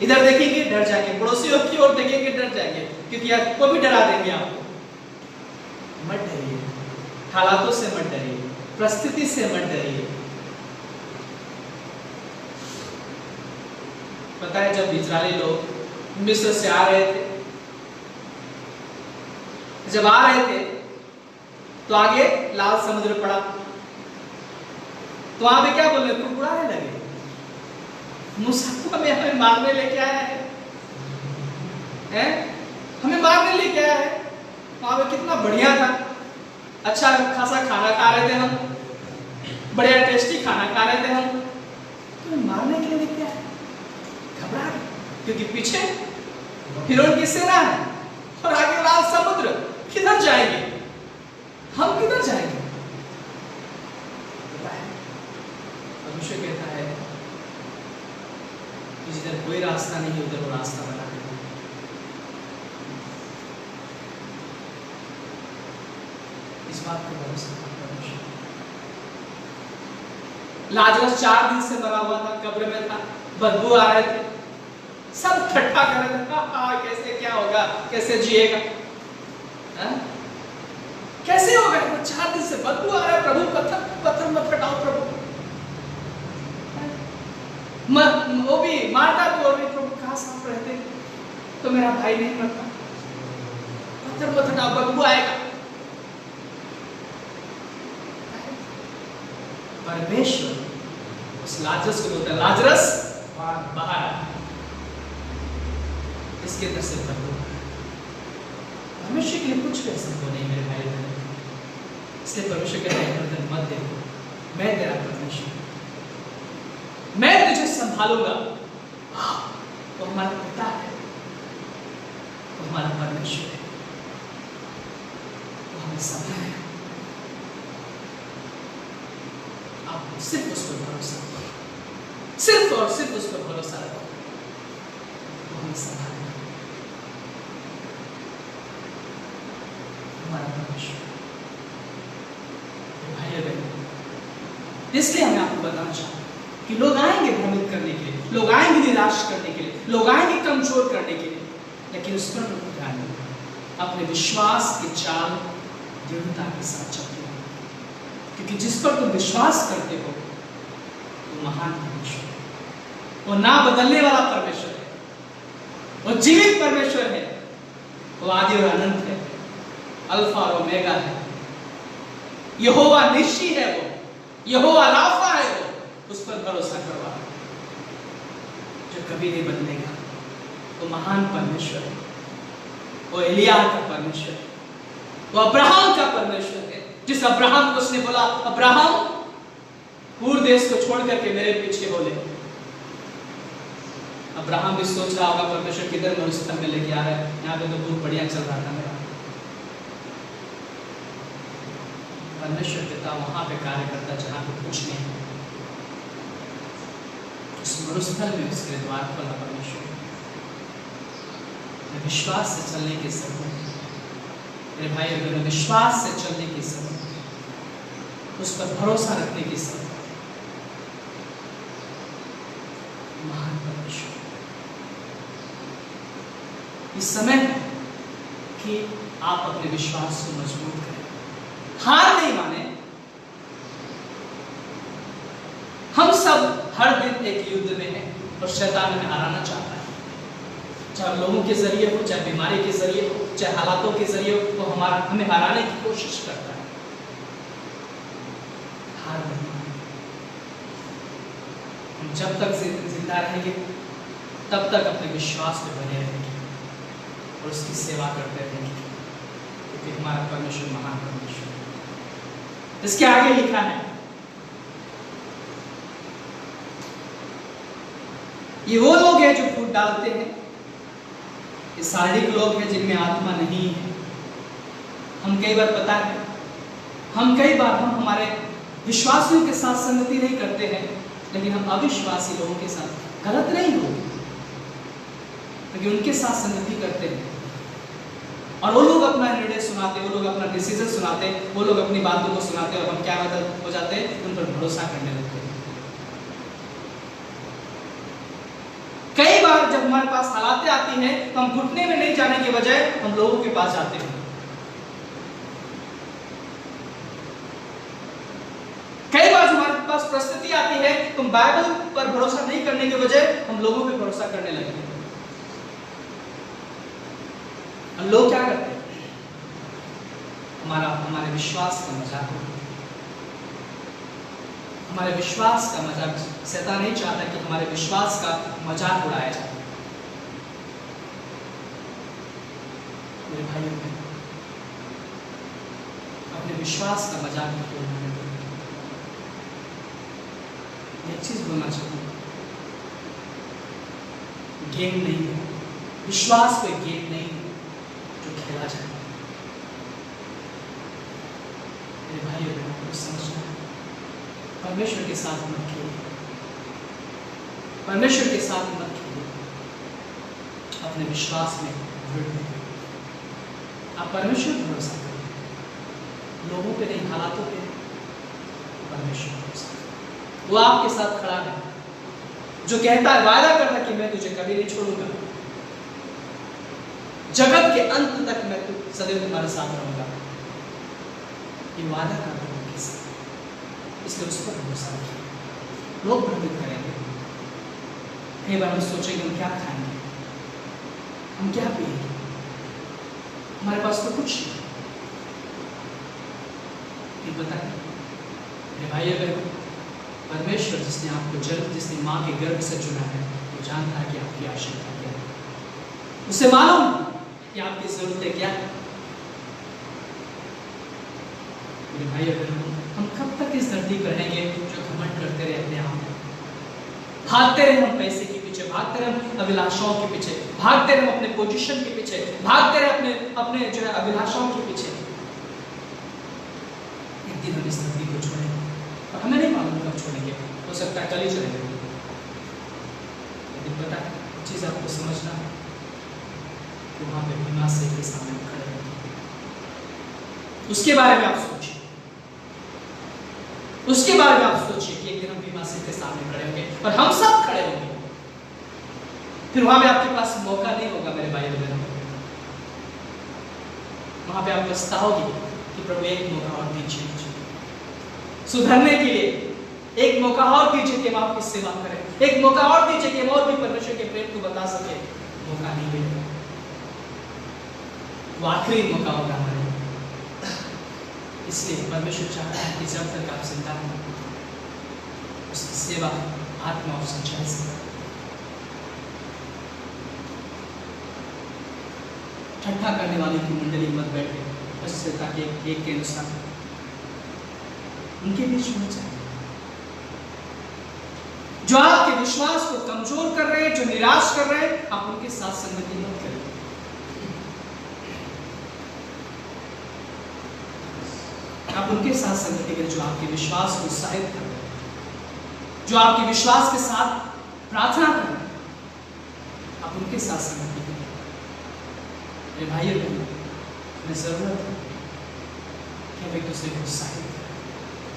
इधर देखेंगे डर जाएंगे, पड़ोसियों की ओर देखेंगे डर जाएंगे, क्योंकि आपको भी डरा देंगे। आपको मत डरिए, हालातों से मत डरिए, परिस्थिति से मत डरिए। पता है जब इजरायली लोग मिस्र से आ रहे थे, जब आ रहे थे तो आगे लाल समुद्र पड़ा, तो वहां पे क्या बोले? कुड़कुड़ाने लगे, मूसा को हमें मारने लेके आया है, हमें मारने लेके आया है। वहां पे कितना बढ़िया था, अच्छा खासा खाना खा रहे थे हम, बढ़िया टेस्टी खाना खा रहे थे हम, तो मारने के लिए लेके आया। घबरा, क्योंकि पीछे फिरौन की सेना है और आगे लाल समुद्र। किधर जाएंगे हम? किधर जाएंगे? परमेश्वर कहता है जिधर कोई रास्ता नहीं उधर वो रास्ता बना देगा। इस बात को भरोसा परमेश्वर। लाजरस 4 दिन से मरा हुआ था, कब्र में था, बदबू आ रहे थे, सब ठट्ठा कर रहे थे, कैसे क्या होगा, कैसे जिएगा, कैसे होगा? 4 दिन से बदबू आ रहा है, प्रभु पत्थर मत हटाओ प्रभु। वो भी मारता तो और भी, प्रभु कहाँ सांप रहते तो मेरा भाई नहीं मरता, पत्थर मत हटाओ, बदबू आएगा। परमेश्वर उस लाजरस को बोलता है, लाजरस बाहर, इसके अंदर से बदबू। परमेश्वर के लिए कुछ कर सकते नहीं मेरे भाई बहन, इसलिए परमेश्वर कहता है मत देखो, मैं तेरा परमेश्वर, मैं तुझे संभालूंगा। वो हमारा पिता है, वो हमारा परमेश्वर है, वो हमें संभालेगा। आप सिर्फ उस पर भरोसा करो, सिर्फ और सिर्फ उस पर भरोसा रखो, वो हमें संभालेगा। हमारा परमेश्वर भाई बहन, इसलिए हमें आपको बताना चाहूँ कि लोग आएंगे भ्रमित करने के लिए, लोग आएंगे निराश करने के लिए, लोग आएंगे कमजोर करने के लिए, लेकिन उस पर ध्यान दें, अपने विश्वास की चाल दृढ़ता के साथ चलते हो, क्योंकि जिस पर तुम विश्वास करते हो वो महान परमेश्वर है, वो ना बदलने वाला परमेश्वर है, वो जीवित परमेश्वर है, वो आदि और अनंत है, अल्फा और ओमेगा है, यहोवा निश्ची है, वो यहोवा राफा है, वो उस पर भरोसा करवा जो कभी नहीं बदलेगा। वो महान परमेश्वर है, वो एलिय्याह का परमेश्वर है, वो अब्राहम का परमेश्वर है, जिस अब्राहम को उसने बोला अब्राहम पूर्व देश को छोड़ करके मेरे पीछे हो ले। अब्राहम भी सोच रहा होगा परमेश्वर किधर मरुस्थल में लेके आ रहा है, यहाँ पे तो बहुत बढ़िया चल रहा था मेरा, परमेश्वर पिता वहां पे कार्य करता जहां पे कुछ नहीं है। उस मरुस्थल में उसके द्वार खोला परमेश्वर। विश्वास से चलने के समय, मेरे भाई बहनों, विश्वास से चलने के समय, उस पर भरोसा रखने के समय, महान परमेश्वर इस समय कि आप अपने विश्वास को मजबूत करें, हार नहीं माने। हम सब हर दिन एक युद्ध में हैं और शैतान हमें हराना चाहता है, चाहे लोगों के जरिए हो, चाहे बीमारी के जरिए हो, चाहे हालातों के जरिए हो, तो हमें हराने की कोशिश करता है। हार नहीं माने। हम जब तक जिंदा रहेंगे तब तक अपने विश्वास में बने रहेंगे और उसकी सेवा करते रहेंगे, क्योंकि हमारा परमेश्वर महान परमेश्वर है। इसके आगे लिखा है, ये वो लोग हैं जो फूट डालते हैं, ये शारीरिक लोग हैं जिनमें आत्मा नहीं है। हम कई बार पता है, हम हमारे विश्वासियों के साथ संगति नहीं करते हैं, लेकिन हम अविश्वासी लोगों के साथ, गलत नहीं हो, लेकिन उनके साथ संगति करते हैं और वो लोग अपना निर्णय सुनाते, वो लोग अपना डिसीजन सुनाते, वो लोग अपनी बातों को सुनाते और हम क्या हो जाते हैं, उन पर भरोसा करने लगते हैं। कई बार जब हमारे पास हालातें आती हैं तो हम घुटने में नहीं जाने के बजाय हम लोगों के पास जाते हैं। कई बार हमारे पास परिस्थिति आती है तो हम बाइबल पर भरोसा नहीं करने के बजाय हम लोगों पे भरोसा करने लगते हैं। हम लोग क्या करते हैं, हमारे विश्वास का मजाक उड़ाते हैं। हमारे विश्वास का मजाक, शैतान नहीं चाहता कि हमारे विश्वास का मजाक उड़ाया जाए। मेरे भाइयों, अपने विश्वास का मजाक मत उड़ाने दो। एक चीज बोलना चाहूंगा, गेम नहीं है विश्वास, कोई गेम नहीं है जो खेला जाए। मेरे भाइयों को समझना है, परमेश्वर के साथ मत खेलिए, परमेश्वर के साथ मत खेलिए, अपने विश्वास में दृढ़ रहिए। आप परमेश्वर पर भरोसा करिए, लोगों पे नहीं, हालातों पे परमेश्वर पर भरोसा करिए। वो आपके साथ खड़ा है, जो कहता है, वादा करता है कि मैं तुझे कभी नहीं छोड़ूंगा, जगत के अंत तक मैं सदैव तुम्हारे साथ रहूंगा। ये वादा करता है उनके साथ, इसलिए उस पर भरोसा रखिए। लोग भ्रमित करेंगे, कई बार हम सोचेंगे हम क्या खाएंगे, हम क्या पिएंगे, हमारे पास तो कुछ नहीं। बताए मेरे भाई, अगर परमेश्वर जिसने आपको जिसने माँ के गर्भ से चुना है, वो जानता है कि आपकी आवश्यकता क्या है, उसे मालूम कि आपकी जरूरतें क्या है। मेरे भाई, अगर हम कब तक इस धरती पर रहेंगे जो घमंड करते रहे अपने आप में, भागते रहे हम पैसे के पीछे, भागते रहे हम अभिलाषाओं के पीछे, भागते रहे हम अपने पोजीशन के पीछे, भागते रहे अपने जो है अभिलाषाओं के पीछे। एक दिन हम इस धरती को छोड़ेंगे और हमें नहीं मालूम कब छोड़ेंगे, हो सकता है कल ही चलेंगे। लेकिन पता है चीज आपको समझना है कि वहां पे भीमा से के सामने खड़े होंगे, उसके बारे में आप सोचिए, उसके बारे में आप सोचिए कि एक दिन हम भीमा सिंह के सामने खड़े होंगे और हम सब खड़े होंगे। फिर वहां पे आपके पास मौका नहीं होगा मेरे भाई बहनों, वहां पे आप पछताओगे कि प्रभु एक मौका और दीजिए मुझे सुधरने के लिए, एक मौका और दीजिए कि हम आपकी सेवा करें, एक मौका और दीजिए कि हम और भी परमेश्वर के प्रेम को बता सके। मौका नहीं मिलेगा, वो आखिरी मौका होगा हमारे। इसलिए परमेश्वर चाहता है कि जब तक आप जिंदा हैं उसकी सेवा आत्मा और सच्चाई से करें। ठट्ठा करने वाली की मंडली मत बैठे, बस ताकि एक के अनुसार उनके बीच में जाए जो आपके विश्वास को कमजोर कर रहे हैं, जो निराश कर रहे हैं, आप उनके साथ संगति मत करें। आप उनके साथ संगति करें जो आपके विश्वास को उत्साहित कर रहे हैं, जो आपके विश्वास के साथ प्रार्थना कर रहे हैं। आप उनके साथ संगति करें। मेरे भाई और बहनों, हमें जरूरत है कि हम एक दूसरे को उत्साहित करें,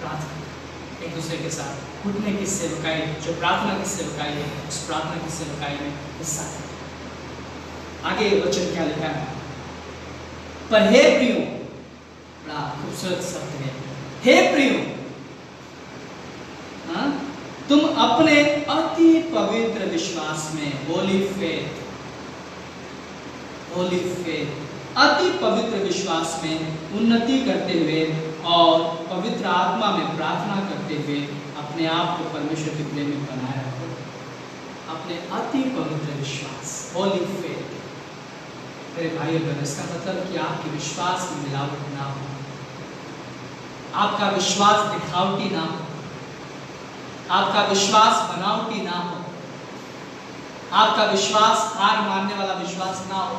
प्रार्थना करें, एक दूसरे के साथ घुटने की सेवकाई, जो प्रार्थना की सेवकाई है, उस प्रार्थना की सेवकाई में हिस्सा करें। आगे वचन क्या लिखा है? पर हे प्रियो, बड़ा खूबसूरत शब्द है, हे प्रियो, तुम अपने अति पवित्र विश्वास में, होली फेथ, अति पवित्र विश्वास में उन्नति करते हुए और पवित्र आत्मा में प्रार्थना करते हुए अपने आप को परमेश्वर के प्रेम में बनाए रखो। अपने अति पवित्र विश्वास, होली फेथ। मेरे भाई और बहनों, इसका मतलब कि आपके विश्वास में मिलावट ना हो, आपका विश्वास दिखावटी ना हो, आपका विश्वास बनावटी ना हो, आपका विश्वास हार मानने वाला विश्वास ना हो,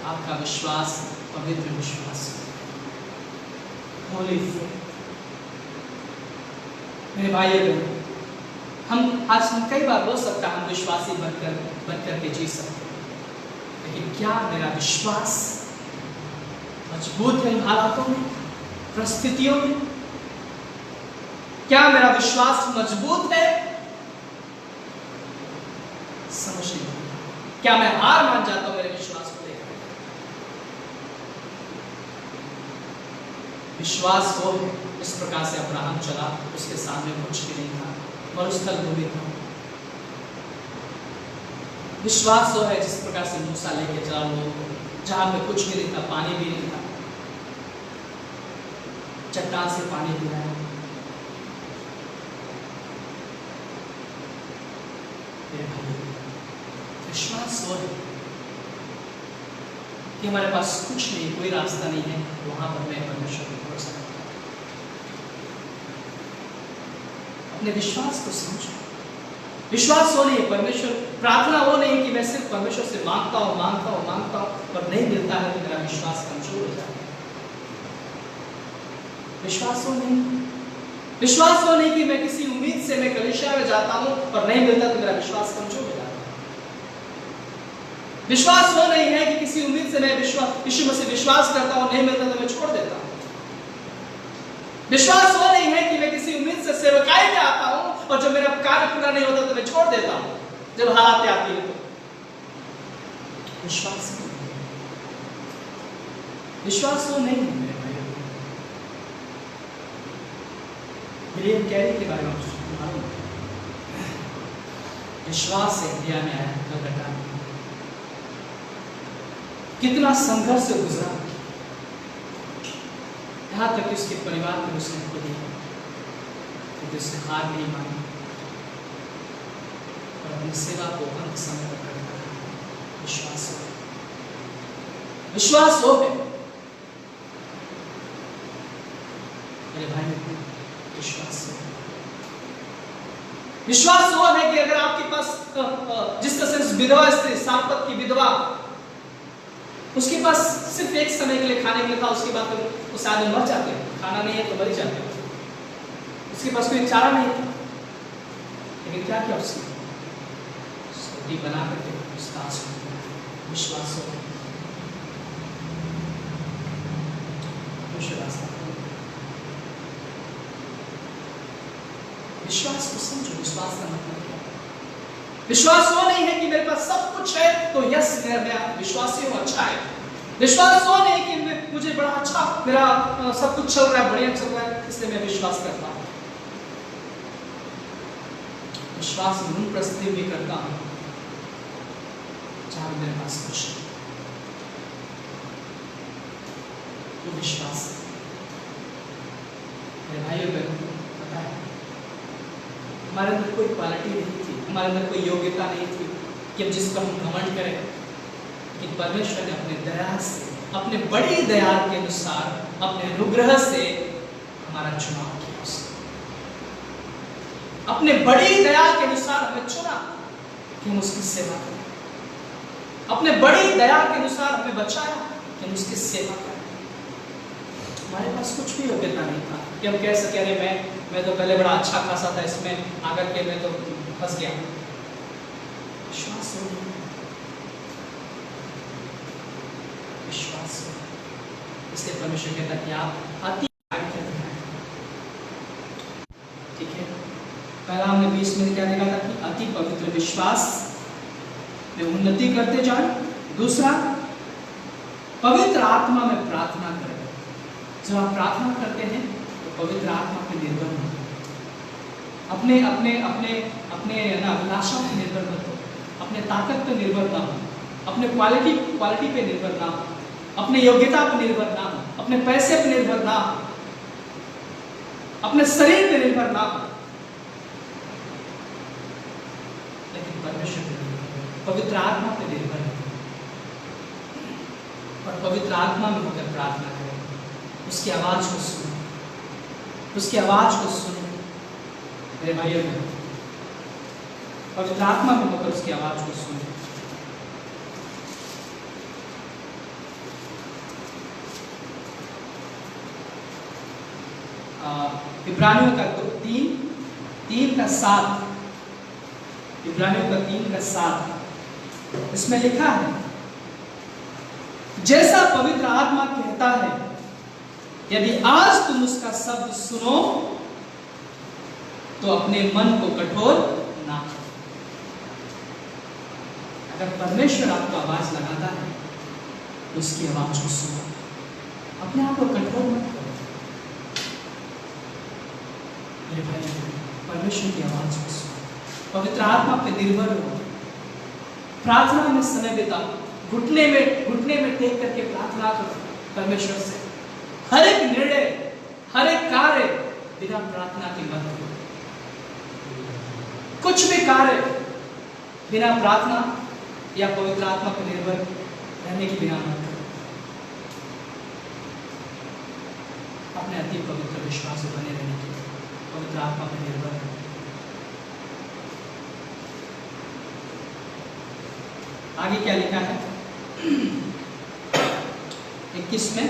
आपका विश्वास पवित्र विश्वास, होली फेथ। मेरे भाई और बहनों, हम कई बार बोल सकता हम विश्वासी बनकर के जी सकते हैं, लेकिन क्या मेरा विश्वास मजबूत है इन हालातों में, परिस्थितियों में? क्या मेरा विश्वास मजबूत है? समझ नहीं। क्या मैं हार मान जाता हूं मेरे विश्वास को लेकर? विश्वास वो है, इस प्रकार से अब्राहम चला, उसके सामने कुछ भी नहीं था, मरुस्थल भूमि था। विश्वास वो है जिस प्रकार से मूसा लेके चला लोगों को, जहां पे कुछ भी नहीं था, पानी भी नहीं था, चट्टान से पानी पिलाया। विश्वास वो है कि हमारे पास कुछ नहीं, कोई रास्ता नहीं है, वहां पर मैं परमेश्वर को भरोसा करता हूं। अपने विश्वास को समझो। विश्वास वो नहीं है, परमेश्वर, प्रार्थना वो नहीं कि मैं सिर्फ परमेश्वर से मांगता हूं, पर नहीं मिलता है तो मेरा विश्वास कमजोर हो जाता है। विश्वास वो नहीं कि मैं किसी उम्मीद से मैं कलीसिया में जाता हूं और नहीं मिलता तो मेरा विश्वास कमजोर हो जाता है। विश्वास वो नहीं है कि किसी उम्मीद से मैं यीशु मसीह विश्वास करता हूं, नहीं मिलता तो मैं छोड़ देता हूं। विश्वास वो नहीं है कि मैं किसी उम्मीद से सेवकाई में आता हूं और जब मेरा कार्य पूरा नहीं होता तो मैं छोड़ देता हूं, जब हालात आती है तो। विश्वास वो नहीं है मेरे भाई। विलियम कैरी के बारे में मालूम है? विश्वास इंडिया में आया कलकत्ता में, कितना संघर्ष से गुजरा, यहां तक कि उसके परिवार में उसने खो दिया, लेकिन उसने हार नहीं मानी और अपनी सेवा को अंत समय तक करता रहा। विश्वास हो है मेरे भाई, विश्वास वो है कि अगर आपके पास जिस तरह से विधवा स्त्री, सारपत की विधवा, उसके पास सिर्फ एक समय के लिए खाने के लिए था, उसके बाद तो शायद मर जाते, खाना नहीं है तो मर जाते, उसके पास कोई चारा नहीं था। लेकिन क्या किया उसने? रोटी बना करके उसका विश्वास हो, विश्वास को समझो। विश्वास का मतलब क्या है? विश्वास वो नहीं है कि मेरे पास सब कुछ है तो यस मैं विश्वासी हूं, अच्छा है। विश्वास वो नहीं कि मुझे बड़ा अच्छा, मेरा सब कुछ चल रहा है, बढ़िया चल रहा है, इसलिए मैं विश्वास करता हूं। विश्वास में उन परिस्थिति भी करता हूं जहां मेरे पास कुछ नहीं, तो विश्वास। मेरे भाइयों बहनों, पता है हमारे अंदर कोई क्वालिटी नहीं थी, हमारे अंदर कोई योग्यता नहीं थी कि हम जिस पर हम घमंड करें, लेकिन परमेश्वर ने अपने दया से, अपने बड़ी दया के अनुसार, अपने अनुग्रह से हमारा चुनाव किया। उसने अपने बड़ी दया के अनुसार हमें चुना कि हम उसकी सेवा करें, अपने बड़ी दया के अनुसार हमें बचाया कि हम उसकी सेवा करें। हमारे पास कुछ भी योग्यता नहीं था कि हम कह सके अरे मैं तो पहले बड़ा अच्छा खासा था, इसमें आकर के मैं तो फंस गया। विश्वास हो, विश्वास हो। इसलिए परमेश्वर कहता है कि आप अति ठीक है। पहला हमने 20 में क्या देखा था कि अति पवित्र विश्वास में उन्नति करते जाए। दूसरा, पवित्र आत्मा में प्रार्थना करें। जब आप प्रार्थना करते हैं तो पवित्र आत्मा पे निर्भर हो, अपने अपने अपने अपने अभिलाषा पे निर्भर मत हो, अपने ताकत पे निर्भर ना हो, अपने क्वालिटी पे निर्भर ना हो, अपने योग्यता पे निर्भर ना हो, अपने पैसे पे निर्भर ना हो, अपने शरीर पे निर्भर ना हो, लेकिन परमेश्वर पे, पवित्र आत्मा पे निर्भर है। और पवित्र आत्मा में होकर प्रार्थना करें, उसकी आवाज को सुनो, उसकी आवाज को सुनो मेरे भाइयों बहनों, पवित्र आत्मा में होकर उसकी आवाज को सुनो। इब्रानियों का 3:7, इब्रानियों का 3:7 इसमें लिखा है, जैसा पवित्र आत्मा कहता है, यदि आज तुम उसका शब्द सुनो तो अपने मन को कठोर ना करो। अगर परमेश्वर आपको आवाज लगाता है तो उसकी आवाज को सुनो, अपने आप को कठोर मत करो। मेरे भाई, परमेश्वर की आवाज को सुनो, पवित्र आत्मा पे निर्भर हो, प्रार्थना में समय बिताओ, घुटने में टेक करके प्रार्थना करो परमेश्वर से। हर एक निर्णय, हर एक कार्य बिना प्रार्थना के मत करो। कुछ भी कार्य बिना प्रार्थना या पवित्र आत्मा पर निर्भर रहने की बिना मत करो। अपने अति पवित्र विश्वास से बने रहने के लिए पवित्र आत्मा पर निर्भर है। आगे क्या लिखा है 21 में,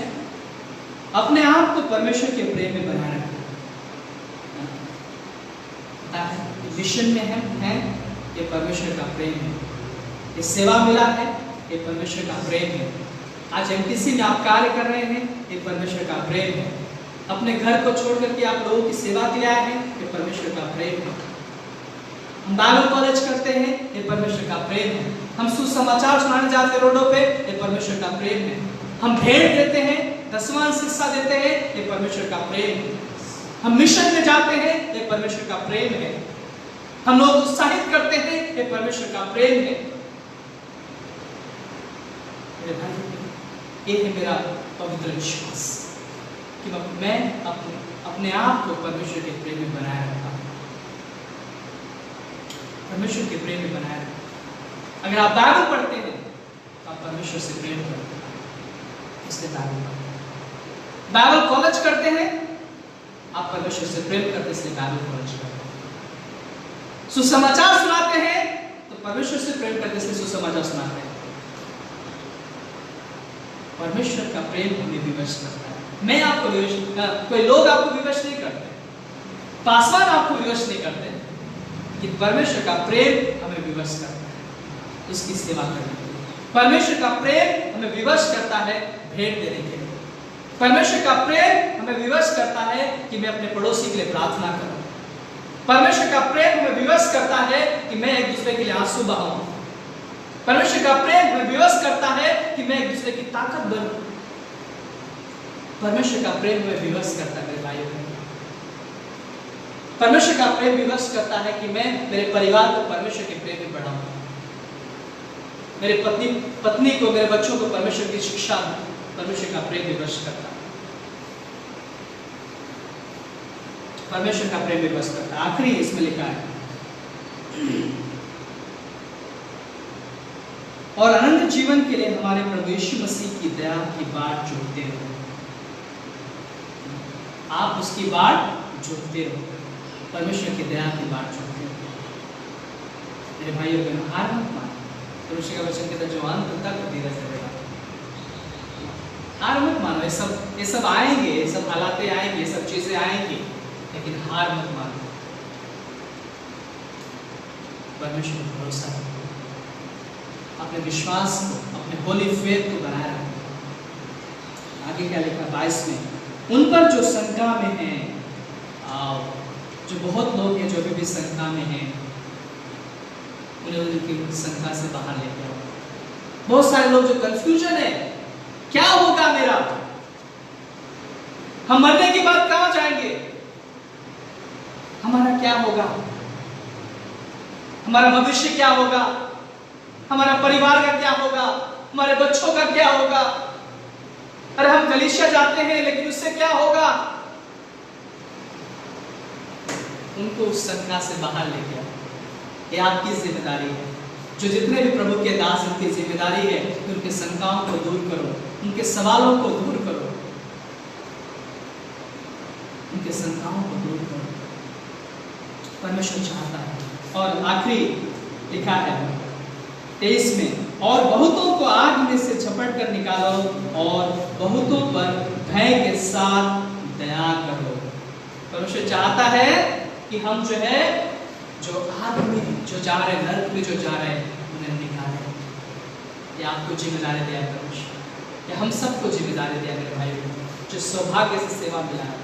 अपने आप को परमेश्वर के प्रेम में बनाए रखें। मिशन में है ये परमेश्वर का प्रेम है, ये सेवा मिला है ये परमेश्वर का प्रेम है। आज एमटीसी में आप कार्य कर रहे हैं ये परमेश्वर का प्रेम है। अपने घर को छोड़ करके आप लोगों की सेवा के लिए आए हैं ये परमेश्वर का प्रेम है। हम बाइबल कॉलेज करते हैं ये परमेश्वर का प्रेम है। हम सुसमाचार सुनाने जाते हैं रोडों पे ये परमेश्वर का प्रेम है। हम भेंट देते हैं, दसवां शिक्षा देते हैं ये परमेश्वर का प्रेम है। हम मिशन में जाते हैं ये परमेश्वर का प्रेम है। हम लोग उत्साहित करते हैं ये परमेश्वर का प्रेम है। मेरे भाई, ये है मेरा पवित्र विश्वास कि मैं अपने आप को परमेश्वर के प्रेम में बनाए रखता हूं, परमेश्वर के प्रेम में बनाए रखता हूं। अगर आप बाइबल पढ़ते हैं तो आप परमेश्वर से प्रेम करते हैं, इसलिए बाइबल पढ़ते हैं। बाइबल कॉलेज करते हैं, आप परमेश्वर से प्रेम करते हैं, इसलिए बाइबल कॉलेज करते हैं। सुसमाचार सुनाते हैं तो परमेश्वर से प्रेम करते हैं, इसलिए सुसमाचार सुनाते हैं। परमेश्वर का प्रेम हमें विवश करता है। मैं आपको विवश, कोई लोग आपको विवश नहीं करते, पासवान आपको विवश नहीं करते, कि परमेश्वर का प्रेम हमें विवश करता है उसकी सेवा करने के लिए। परमेश्वर का प्रेम हमें विवश करता है भेंट देने के लिए। परमेश्वर का प्रेम हमें विवश करता है कि मैं अपने पड़ोसी के लिए प्रार्थना करूं। परमेश्वर का प्रेम हमें विवश करता है कि मैं एक दूसरे के लिए आंसू बहाऊं। परमेश्वर का प्रेम हमें विवश करता है कि मैं एक दूसरे की ताकत बनूं। परमेश्वर का प्रेम हमें विवश करता है मेरे भाइयों बहनों। परमेश्वर का प्रेम विवश करता है कि मैं मेरे परिवार को परमेश्वर के प्रेम में बढ़ाऊं। मेरे पत्नी को, मेरे बच्चों को परमेश्वर की शिक्षा दूं। परमेश्वर का प्रेम विवश करता है, परमेश्वर का प्रेम विवश करता है। आखिरी इसमें लिखा है, और अनंत जीवन के लिए हमारे प्रभु यीशु मसीह की दया की बाट जोड़ते रहो। आप उसकी बाट जोड़ते रहो, परमेश्वर की दया की बाट जोड़ते रहो। मेरे भाइयों बहनों, हार मत मानो। परमेश्वर का वचन कहता है, जो अंत तक धीरज धरेगा हार मत मानो, ये सब आएंगे, ये सब हालातें आएंगी, ये सब चीजें आएंगी, लेकिन हार मत मानो। परमेश्वर पर भरोसा रखो, अपने विश्वास को, अपने होली फेथ को बनाए रखो। आगे क्या लिखा 22 में, उन पर जो शंका में है, जो बहुत लोग हैं जो भी शंका में हैं, उन्हें उनकी शंका से बाहर लेके आओ। बहुत सारे लोग जो कंफ्यूजन है, क्या होगा मेरा, हम मरने के बाद कहां जाएंगे, हमारा क्या होगा, हमारा भविष्य क्या होगा, हमारा परिवार का क्या होगा, हमारे बच्चों का क्या होगा, अरे हम कलीसिया जाते हैं लेकिन उससे क्या होगा। उनको उस शंका से बाहर लेके आओ, ये आपकी जिम्मेदारी है। जो जितने भी प्रभु के दास, उनकी जिम्मेदारी है कि उनके शंकाओं को दूर करो, उनके सवालों को दूर करो, उनके शंकाओं को दूर करो। परमेश्वर चाहता है। और आखिरी लिखा है 23 में, और बहुतों को आग में से झपट कर निकालो और बहुतों पर भय के साथ दया करो। परमेश्वर चाहता है कि हम जो है, जो आग में जो जा रहे, नरक में जो जा रहे हैं, उन्हें निकालें। ये आपको जिम्मेदारी दिया परमेश्वर, ये हम सबको जिम्मेदारी दिया मेरे भाई, जो सौभाग्य से सेवा मिला है।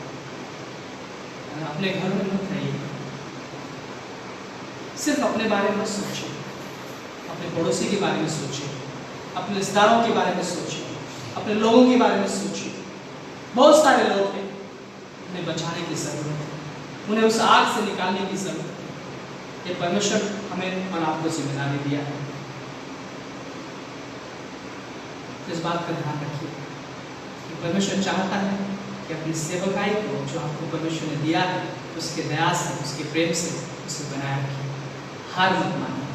अपने घर में मत रहिए, सिर्फ अपने बारे में सोचिए, अपने पड़ोसी के बारे में सोचिए, अपने रिश्तेदारों के बारे में सोचिए, अपने लोगों के बारे में सोचिए। बहुत सारे लोग हैं, उन्हें बचाने की जरूरत है, उन्हें उस आग से निकालने की जरूरत है। ये परमेश्वर हमें और आपको जिम्मेदारी दिया है। इस बात का ध्यान रखिए कि परमेश्वर चाहता है कि अपनी सेवकाई को, जो आपको परमेश्वर ने दिया है, उसके दया से, उसके प्रेम से उसे बनाए रखिए। हार मत मानिए,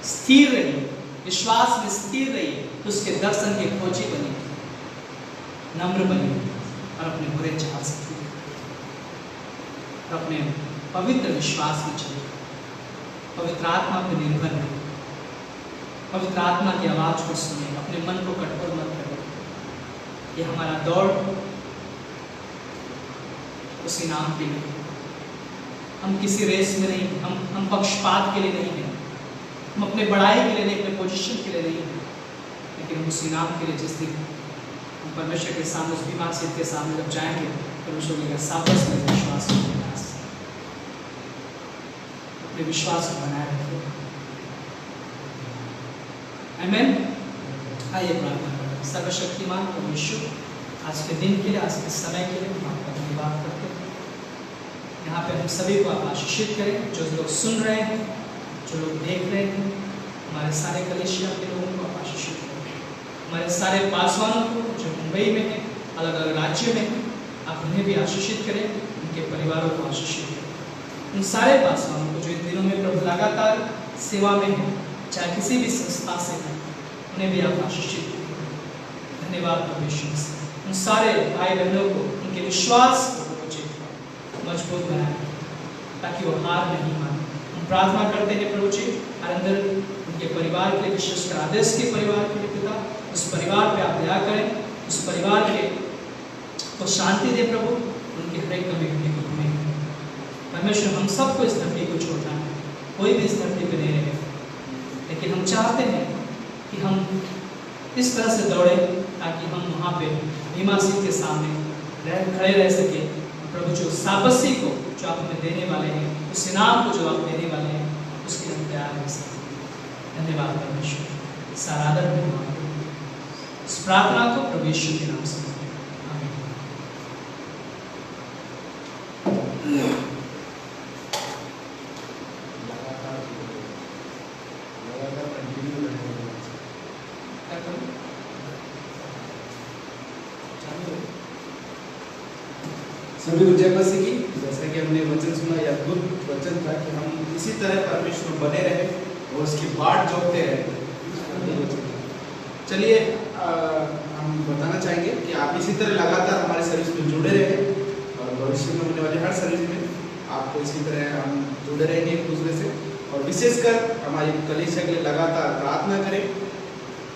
स्थिर रहिए, विश्वास में स्थिर रहिए, उसके दर्शन के खोजी बनिए, नम्र बनिए और अपने बुरे चाल से दूर, अपने पवित्र विश्वास में चलिए, पवित्र आत्मा पर निर्भर रहिए, पवित्र आत्मा की आवाज को सुनिए, अपने मन को कठोर मत करिए। ये हमारा दौड़ उसी नाम के लिए, हम किसी रेस में नहीं, हम पक्षपात के लिए नहीं हैं, हम अपने बड़ाई के लिए नहीं, अपने पोजीशन के लिए नहीं हैं, लेकिन हम उसी नाम के लिए जिस दिन हम परमेश्वर के सामने, उस बीमार सिद्ध के सामने जब जाएंगे, परमेश्वर के सापस में विश्वास को अपने विश्वास को बनाए रखिए। आमीन। आइए प्रार्थना करें। सर्वशक्तिमान परमेश्वर, आज के दिन के लिए, आज के समय के लिए हम आपका धन्यवाद करते हैं। यहाँ पे हम सभी को आप आशीषित करें, जो लोग सुन रहे हैं, जो लोग देख रहे हैं, हमारे सारे कलीसिया के लोगों को आप आशीषित करें, हमारे सारे पासवानों को जो मुंबई में हैं, अलग अलग राज्यों में हैं, आप उन्हें भी आशीषित करें, उनके परिवारों को आशीषित करें। उन सारे पासवानों को जो इन दिनों में प्रभु लगातार सेवा में है, चाहे किसी भी संस्था से है, उन्हें भी आप आशीषित करें। धन्यवाद परमेश्वर से। उन सारे भाई बहनों को, उनके विश्वास को मजबूत बनाए, ताकि वो हार नहीं माने। हम प्रार्थना करते हैं प्रभु जी, हर अंदर उनके परिवार के लिए, विशेषकर आदेश के परिवार के लिए पिता, उस परिवार पे आप दया करें, उस परिवार के को शांति दे प्रभु, उनके हर एक कमी को पूरी करें। परमेश्वर, हम सबको इस धरती को छोड़ना है, कोई भी इस धरती पर नहीं रहे, लेकिन हम चाहते हैं कि हम इस तरह से दौड़े ताकि हम वहाँ पे भीमा सिंह के सामने खड़े रह सके। प्रभु, जो सापसी को जो आप हमें देने वाले हैं, उस इनाम को जो आप देने वाले हैं, उसके हम तैयार हो सकें। धन्यवाद परमेश्वर। सारा आदर में इस प्रार्थना को प्रभु यीशु के नाम से आमीन। सभी को जय मसीह की। जैसा कि हमने वचन सुना, यह अद्भुत वचन था कि हम इसी तरह परमेश्वर बने रहे और उसकी बाट जोतते रहे। चलिए हम बताना चाहेंगे कि आप इसी तरह लगातार हमारे सर्विस में जुड़े रहें और भविष्य में होने वाले हर सर्विस में आपको इसी तरह हम जुड़े रहेंगे एक दूसरे से, और विशेषकर हमारी कलीसिया के लिए लगातार प्रार्थना करें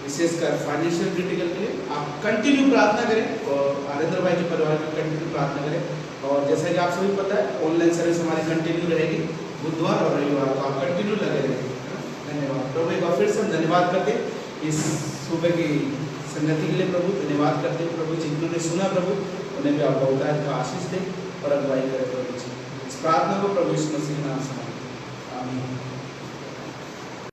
विशेषकर फाइनेंशियल क्रिटिकल के लिए आप कंटिन्यू प्रार्थना करें और आनंद भाई के परिवार में कंटिन्यू प्रार्थना करें। और जैसा कि आप सभी पता है ऑनलाइन सर्विस हमारी कंटिन्यू रहेगी बुधवार और रविवार को, आप कंटिन्यू लगे रहेंगे। धन्यवाद प्रभु, एक बार फिर से हम धन्यवाद करते इस सुबह की संगति के लिए प्रभु, धन्यवाद करते हैं प्रभु। जितनों ने सुना प्रभु उन्हें भी आप बहुतायत का आशीष दें और अगुवाई करें प्रभु जी। इस प्रार्थना को प्रभु यीशु मसीह के नाम से आमीन।